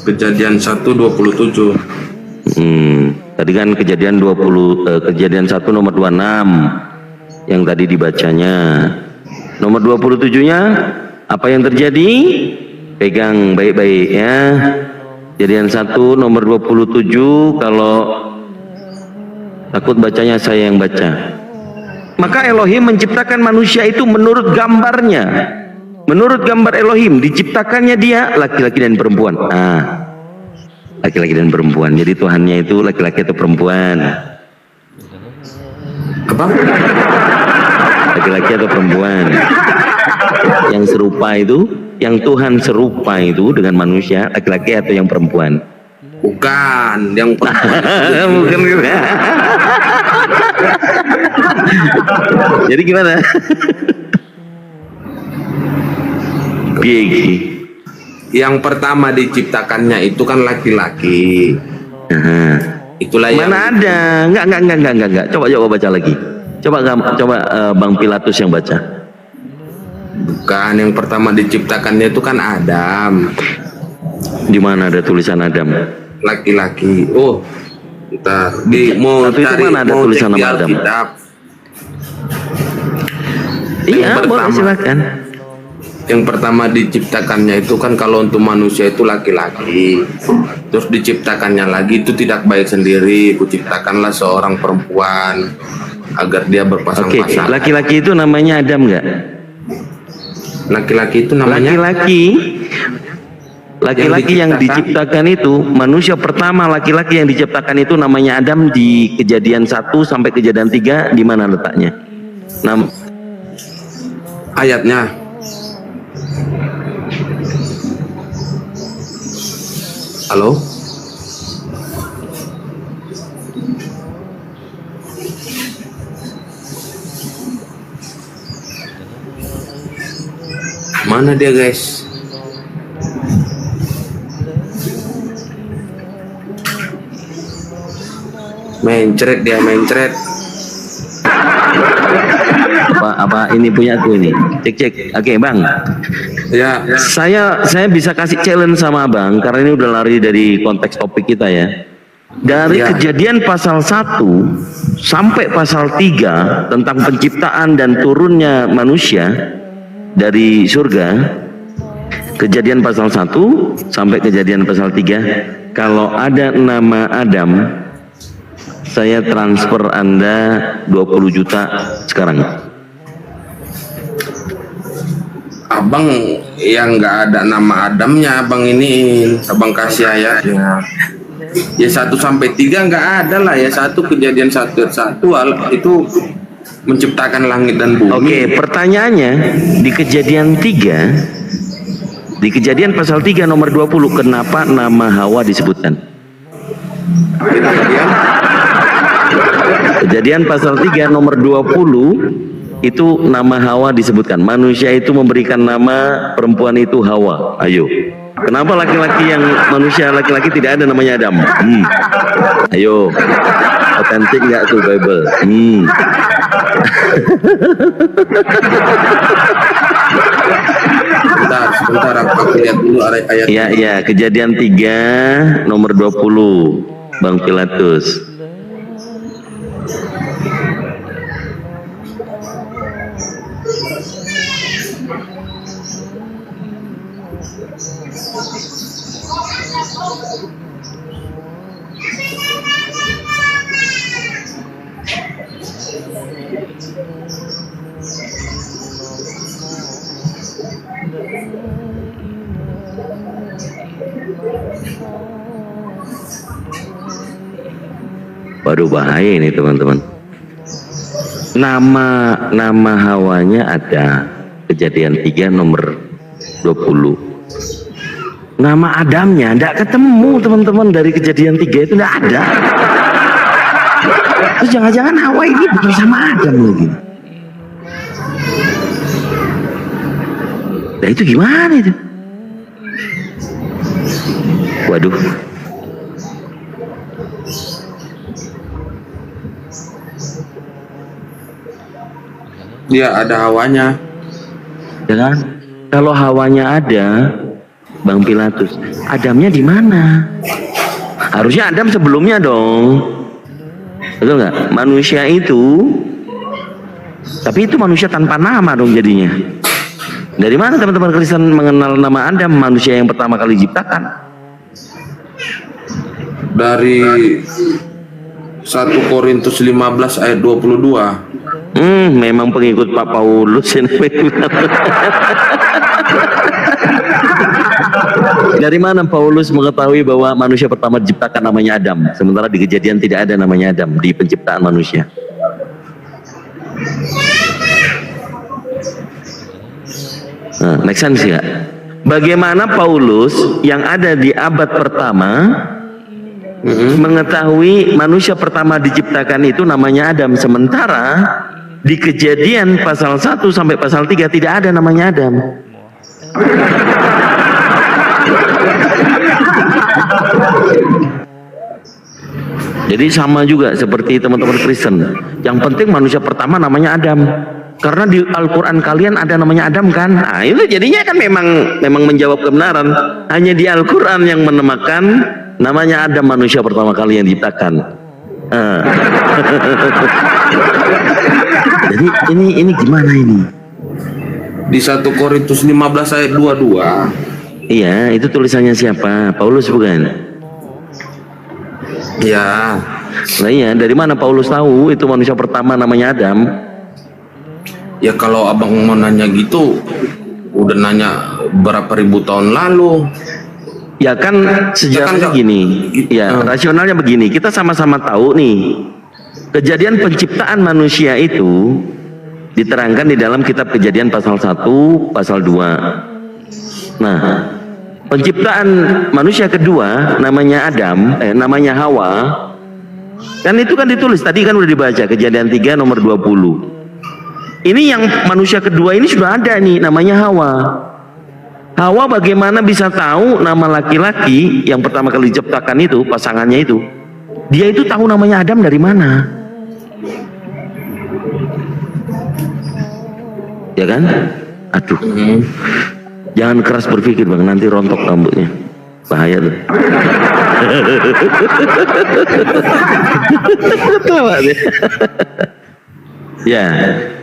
Kejadian 1:27. Tadi kan Kejadian 1 nomor 26 yang tadi dibacanya. Nomor 27-nya apa yang terjadi? Pegang baik-baik ya. Kejadian 1 nomor 27, kalau takut bacanya saya yang baca. Maka Elohim menciptakan manusia itu menurut gambarnya. Menurut gambar Elohim diciptakannya dia laki-laki dan perempuan. Laki-laki dan perempuan. Jadi Tuhannya itu laki-laki atau perempuan? Apa? Laki-laki atau perempuan? Yang serupa itu, yang Tuhan serupa itu dengan manusia, laki-laki atau yang perempuan? Bukan, yang perempuan. Bukan. Jadi gimana? Yang pertama diciptakannya itu kan laki-laki. Itulah yang mana ada? Enggak. Coba baca lagi. Coba Bang Pilatus yang baca. Bukan, yang pertama diciptakannya itu kan Adam. Di mana ada tulisan Adam? Laki-laki. Oh, bentar. Mau itu cari, mana ada mau tulisan cek di nama Adam? Alkitab. Iya, boleh silakan. Yang pertama diciptakannya itu kan kalau untuk manusia itu laki-laki. Terus diciptakannya lagi itu tidak baik sendiri. Kuciptakanlah seorang perempuan agar dia berpasang-pasang. Laki-laki itu namanya Adam nggak? Laki-laki itu namanya? Laki-laki yang diciptakan itu, manusia pertama laki-laki yang diciptakan itu namanya Adam. Di Kejadian 1 sampai Kejadian 3 di mana letaknya? Ayatnya. Halo? Mana dia, guys? Mencret dia, mencret. Apa ini punya aku ini? Cek. Oke, Bang. Ya. Saya bisa kasih challenge sama Bang karena ini udah lari dari konteks topik kita ya. Dari Kejadian pasal 1 sampai pasal 3 tentang penciptaan dan turunnya manusia dari surga. Kejadian pasal 1 sampai Kejadian pasal 3, kalau ada nama Adam, saya transfer Anda 20 juta sekarang. Abang yang nggak ada nama Adamnya, abang ini, abang kasih ayatnya. Ya 1 sampai 3 nggak ada lah ya. 1 Kejadian 1 itu menciptakan langit dan bumi. Oke, pertanyaannya di Kejadian 3, di Kejadian pasal 3 nomor 20, kenapa nama Hawa disebutkan? Kejadian pasal 3 nomor 20 itu nama Hawa disebutkan. Manusia itu memberikan nama perempuan itu Hawa. Ayo, kenapa laki-laki yang manusia laki-laki tidak ada namanya Adam? Ayo, otentik nggak tuh Bible? Sebentar aku lihat dulu ayat. Ya, Kejadian 3 nomor 20, Bang Pilatus. Waduh, bahaya ini teman-teman. Nama Hawanya ada, Kejadian 3 nomor 20. Nama Adamnya tidak ketemu teman-teman, dari Kejadian 3 itu tidak ada. Terus jangan-jangan Hawa ini bukan sama Adam lagi. Nah itu gimana itu? Waduh. Dia ada Hawanya. Ya kan? Kalau Hawanya ada, Bang Pilatus, Adamnya di mana? Harusnya Adam sebelumnya dong. Betul nggak? Manusia itu, tapi itu manusia tanpa nama dong jadinya. Dari mana teman-teman Kristen mengenal nama Adam, manusia yang pertama kali diciptakan? Dari 1 Korintus 15 ayat 22. Memang pengikut Pak Paulus ini. Dari mana Paulus mengetahui bahwa manusia pertama diciptakan namanya Adam, sementara di Kejadian tidak ada namanya Adam di penciptaan manusia? Nah, make sense ya? Bagaimana Paulus yang ada di abad pertama mengetahui manusia pertama diciptakan itu namanya Adam, sementara di Kejadian pasal 1 sampai pasal 3 tidak ada namanya Adam. Jadi sama juga seperti teman-teman Kristen. Yang penting manusia pertama namanya Adam. Karena di Al-Quran kalian ada namanya Adam kan? Nah itu jadinya kan memang menjawab kebenaran. Hanya di Al-Quran yang menemakan namanya Adam, manusia pertama kali yang diciptakan. Jadi ini gimana ini? Di 1 Korintus 15 ayat 22. Iya, itu tulisannya siapa? Paulus bukan? Ya. Nah iya, dari mana Paulus tahu itu manusia pertama namanya Adam? Ya kalau abang mau nanya gitu, udah nanya berapa ribu tahun lalu. Ya kan sejarahnya gini, ya rasionalnya begini, kita sama-sama tahu nih, kejadian penciptaan manusia itu diterangkan di dalam kitab Kejadian pasal 1, pasal 2. Nah, penciptaan manusia kedua namanya Adam, namanya Hawa, kan itu kan ditulis, tadi kan udah dibaca Kejadian 3 nomor 20. Ini yang manusia kedua ini sudah ada nih, namanya Hawa. Hawa bagaimana bisa tahu nama laki-laki yang pertama kali diciptakan itu, pasangannya itu? Dia itu tahu namanya Adam dari mana? Ya kan? Aduh. Jangan keras berpikir bang, nanti rontok rambutnya. Bahaya tuh. Ya,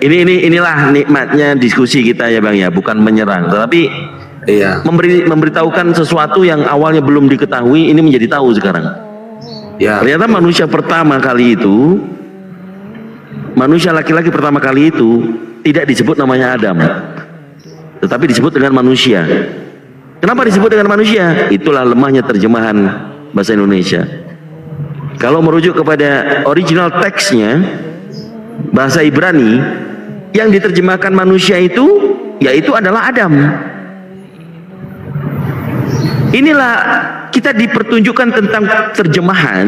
inilah nikmatnya diskusi kita ya bang ya, bukan menyerang, tetapi iya, memberitahukan sesuatu yang awalnya belum diketahui, ini menjadi tahu sekarang. Ya. Ternyata manusia pertama kali itu, manusia laki-laki pertama kali itu tidak disebut namanya Adam, tetapi disebut dengan manusia. Kenapa disebut dengan manusia? Itulah lemahnya terjemahan bahasa Indonesia. Kalau merujuk kepada original teksnya, bahasa Ibrani, yang diterjemahkan manusia itu, yaitu adalah Adam. Inilah kita dipertunjukkan tentang terjemahan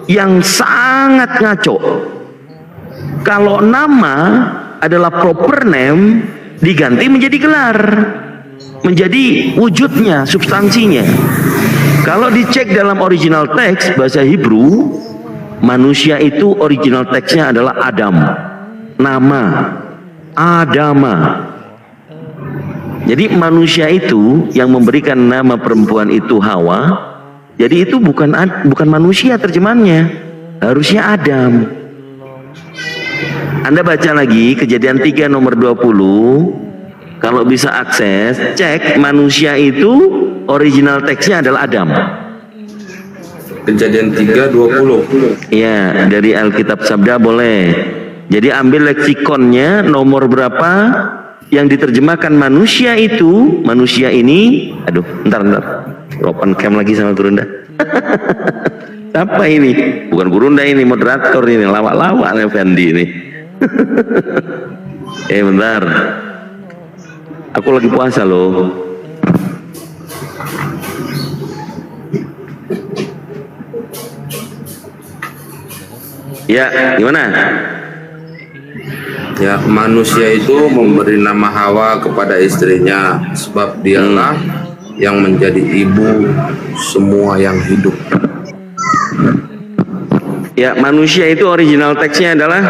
yang sangat ngaco. Kalau nama adalah proper name, diganti menjadi gelar, menjadi wujudnya, substansinya. Kalau dicek dalam original teks bahasa Hebrew, manusia itu original teksnya adalah Adam, nama Adama. Jadi manusia itu yang memberikan nama perempuan itu Hawa. Jadi itu bukan manusia terjemahannya, harusnya Adam. Anda baca lagi Kejadian 3 nomor 20. Kalau bisa akses, cek manusia itu original teksnya adalah Adam. Kejadian 3:20. Ya, dari Alkitab Sabda boleh. Jadi ambil leksikonnya nomor berapa yang diterjemahkan manusia itu, manusia ini. Aduh, ntar. Open cam lagi sama turun dah. Apa ini? Bukan Gurunda ini, moderator ini, lawak-lawak Effendi ini. Bentar. Aku lagi puasa loh. Ya, gimana? Ya, manusia itu memberi nama Hawa kepada istrinya sebab dialah yang menjadi ibu semua yang hidup. Ya, manusia itu original teksnya adalah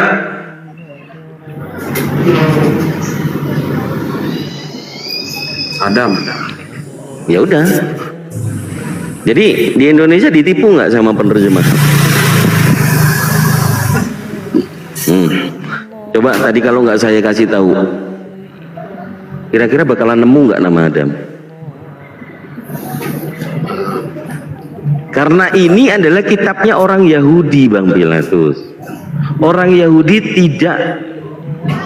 Adam. Ya udah. Jadi di Indonesia ditipu nggak sama penerjemah? Coba tadi kalau nggak saya kasih tahu, kira-kira bakalan nemu nggak nama Adam? Karena ini adalah kitabnya orang Yahudi, Bang Pilatus. Orang Yahudi tidak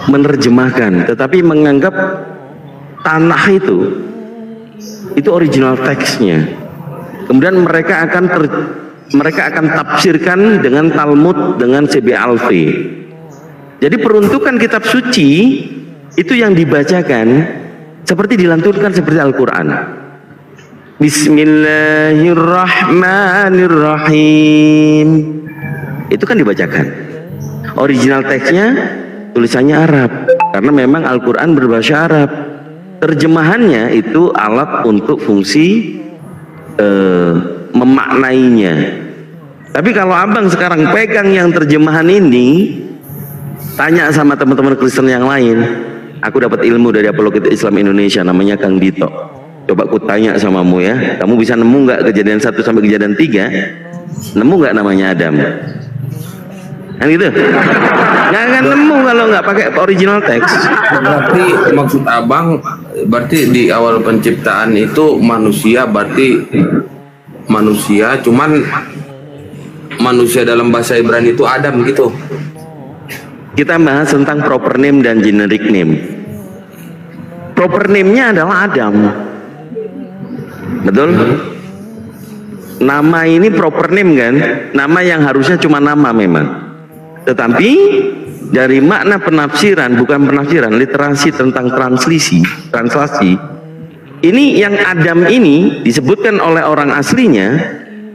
menerjemahkan, tetapi menganggap tanah itu original teksnya. Kemudian mereka akan tafsirkan dengan Talmud, dengan C.B. Alfi. Jadi peruntukan kitab suci itu yang dibacakan seperti dilantunkan seperti Al-Quran. Bismillahirrahmanirrahim. Itu kan dibacakan. Original teksnya tulisannya Arab, karena memang Al-Quran berbahasa Arab. Terjemahannya itu alat untuk fungsi memaknainya. Tapi kalau abang sekarang pegang yang terjemahan ini, tanya sama teman-teman Kristen yang lain. Aku dapat ilmu dari Apologetik Islam Indonesia, namanya Kang Dito. Coba aku tanya samamu ya, kamu bisa nemu nggak kejadian 1 sampai kejadian 3? Nemu nggak namanya Adam? Kan gitu? Nggak akan nemu kalau nggak pakai original teks. Berarti maksud abang, berarti di awal penciptaan itu manusia, berarti manusia, cuman manusia dalam bahasa Ibrani itu Adam gitu. Kita bahas tentang proper name dan generic name. Proper name-nya adalah Adam. Betul? Nama ini proper name kan? Nama yang harusnya cuma nama memang. Tetapi dari makna penafsiran, bukan penafsiran, literasi tentang translasi, ini yang Adam ini disebutkan oleh orang aslinya,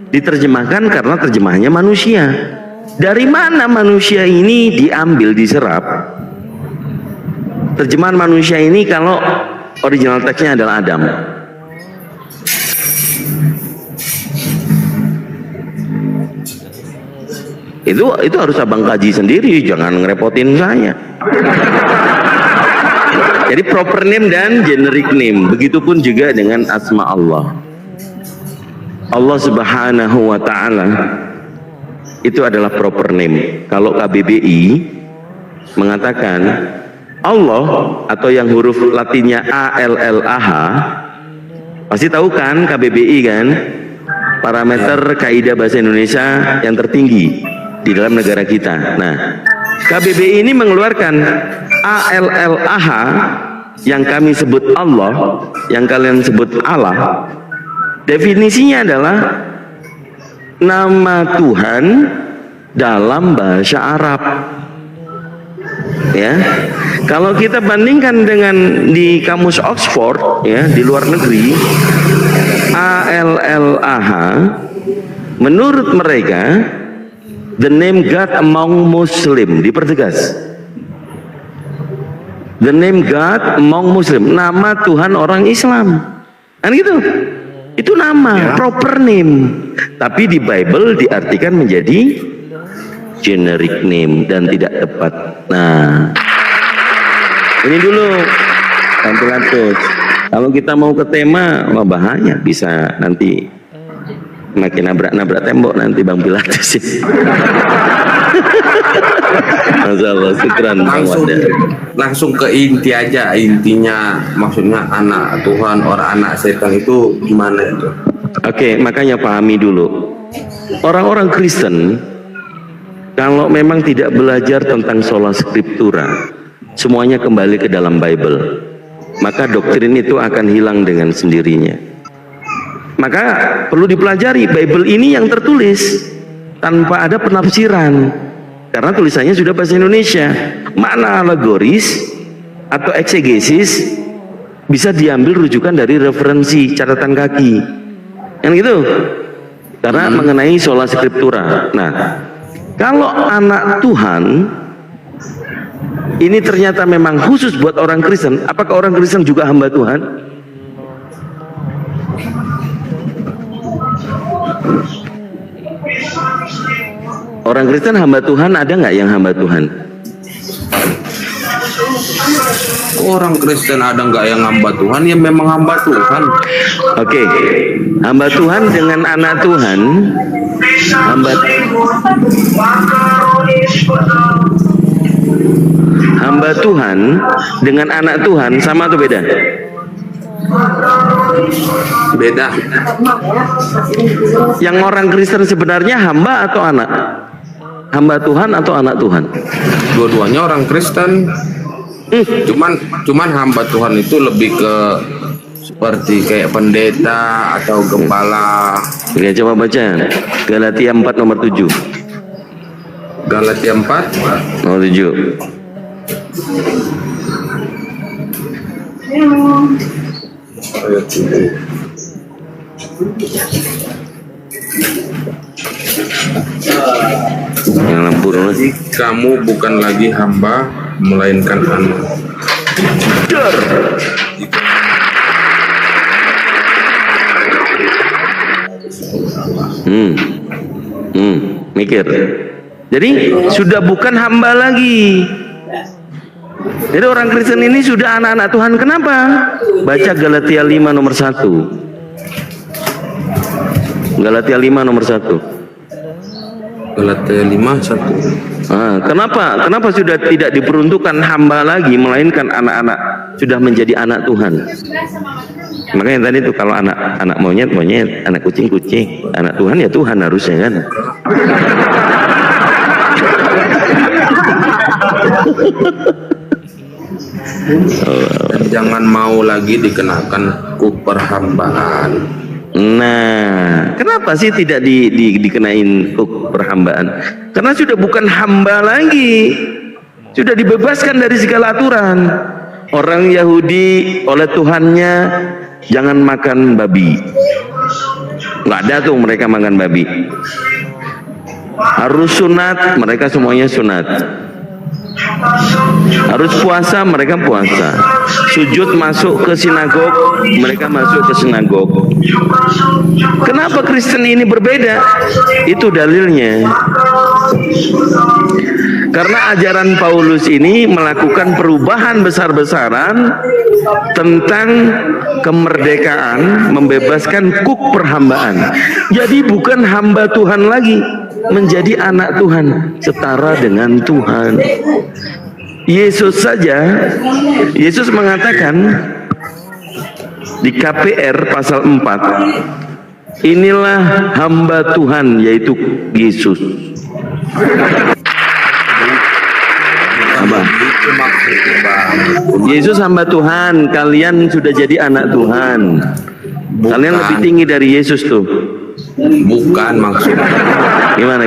diterjemahkan karena terjemahannya manusia. Dari mana manusia ini diambil, diserap? Terjemahan manusia ini kalau original teksnya adalah Adam. Itu harus abang kaji sendiri, jangan ngerepotin saya. Jadi proper name dan generic name, begitupun juga dengan asma Allah. Allah Subhanahu wa taala itu adalah proper name. Kalau KBBI mengatakan Allah atau yang huruf latinnya ALLAH, pasti tahu kan KBBI kan? Parameter kaidah bahasa Indonesia yang tertinggi di dalam negara kita. Nah, KBBI ini mengeluarkan ALLAH yang kami sebut Allah, yang kalian sebut Allah. Definisinya adalah nama Tuhan dalam bahasa Arab. Ya. Kalau kita bandingkan dengan di kamus Oxford ya, di luar negeri, ALLAH menurut mereka the name God among Muslim, dipertegas. The name God among Muslim, nama Tuhan orang Islam. Kan gitu. Itu nama, proper name. Tapi di Bible diartikan menjadi generic name dan tidak tepat. Nah, ini dulu Pilatus. Kalau kita mau ke tema, wah bahaya, bisa nanti makin nabrak tembok nanti Bang Pilatus. Masalah syukran langsung ke inti aja, intinya maksudnya anak Tuhan, orang anak setan itu gimana itu? Oke, makanya pahami dulu. Orang-orang Kristen kalau memang tidak belajar tentang sola scriptura, semuanya kembali ke dalam Bible, maka doktrin itu akan hilang dengan sendirinya. Maka perlu dipelajari Bible ini yang tertulis. tanpa ada penafsiran karena tulisannya sudah bahasa Indonesia. Makna alegoris atau eksegesis bisa diambil rujukan dari referensi catatan kaki, kan gitu, karena mengenai sola scriptura. Nah, kalau anak Tuhan ini ternyata memang khusus buat orang Kristen, apakah orang Kristen juga hamba Tuhan? Orang Kristen hamba Tuhan ada nggak yang hamba Tuhan? Orang Kristen ada nggak yang hamba Tuhan? Ya memang hamba Tuhan. Oke, hamba Tuhan dengan anak Tuhan, hamba Tuhan dengan anak Tuhan sama atau beda? Beda. Yang orang Kristen sebenarnya hamba atau anak? Hamba Tuhan atau anak Tuhan? Dua-duanya orang Kristen. Cuman hamba Tuhan itu lebih ke seperti kayak pendeta atau gembala. Oke, coba baca Galatia 4 nomor 7. Galatia 4 nomor 7. ayat 7. Yang lampu Jadi kamu bukan lagi hamba melainkan anak. Mikir. Jadi sudah bukan hamba lagi. Jadi orang Kristen ini sudah anak-anak Tuhan. Kenapa? Baca Galatia 5 nomor 1. Galatia 5 nomor 1. Galatia 5:1. Kenapa? Kenapa sudah tidak diperuntukkan hamba lagi, melainkan anak-anak sudah menjadi anak Tuhan? Makanya tadi itu kalau anak monyet, anak kucing, anak Tuhan ya Tuhan harusnya kan. Jangan mau lagi dikenakan kuk perhambaan. Nah, kenapa sih tidak dikenain kuk perhambaan? Karena sudah bukan hamba lagi, sudah dibebaskan dari segala aturan. Orang Yahudi oleh Tuhannya jangan makan babi, nggak ada tuh mereka makan babi. Harus sunat, mereka semuanya sunat. Harus puasa, mereka puasa. Sujud masuk ke sinagog, mereka masuk ke sinagog. Kenapa Kristen ini berbeda? Itu dalilnya. Karena ajaran Paulus ini melakukan perubahan besar-besaran tentang kemerdekaan, membebaskan kuk perhambaan. Jadi bukan hamba Tuhan lagi, menjadi anak Tuhan, setara dengan Tuhan. Yesus saja, Yesus mengatakan di KPR pasal 4, inilah hamba Tuhan, yaitu Yesus. Yesus hamba Tuhan, kalian sudah jadi anak Tuhan. Kalian lebih tinggi dari Yesus tuh. Bukan maksudnya. Gimana?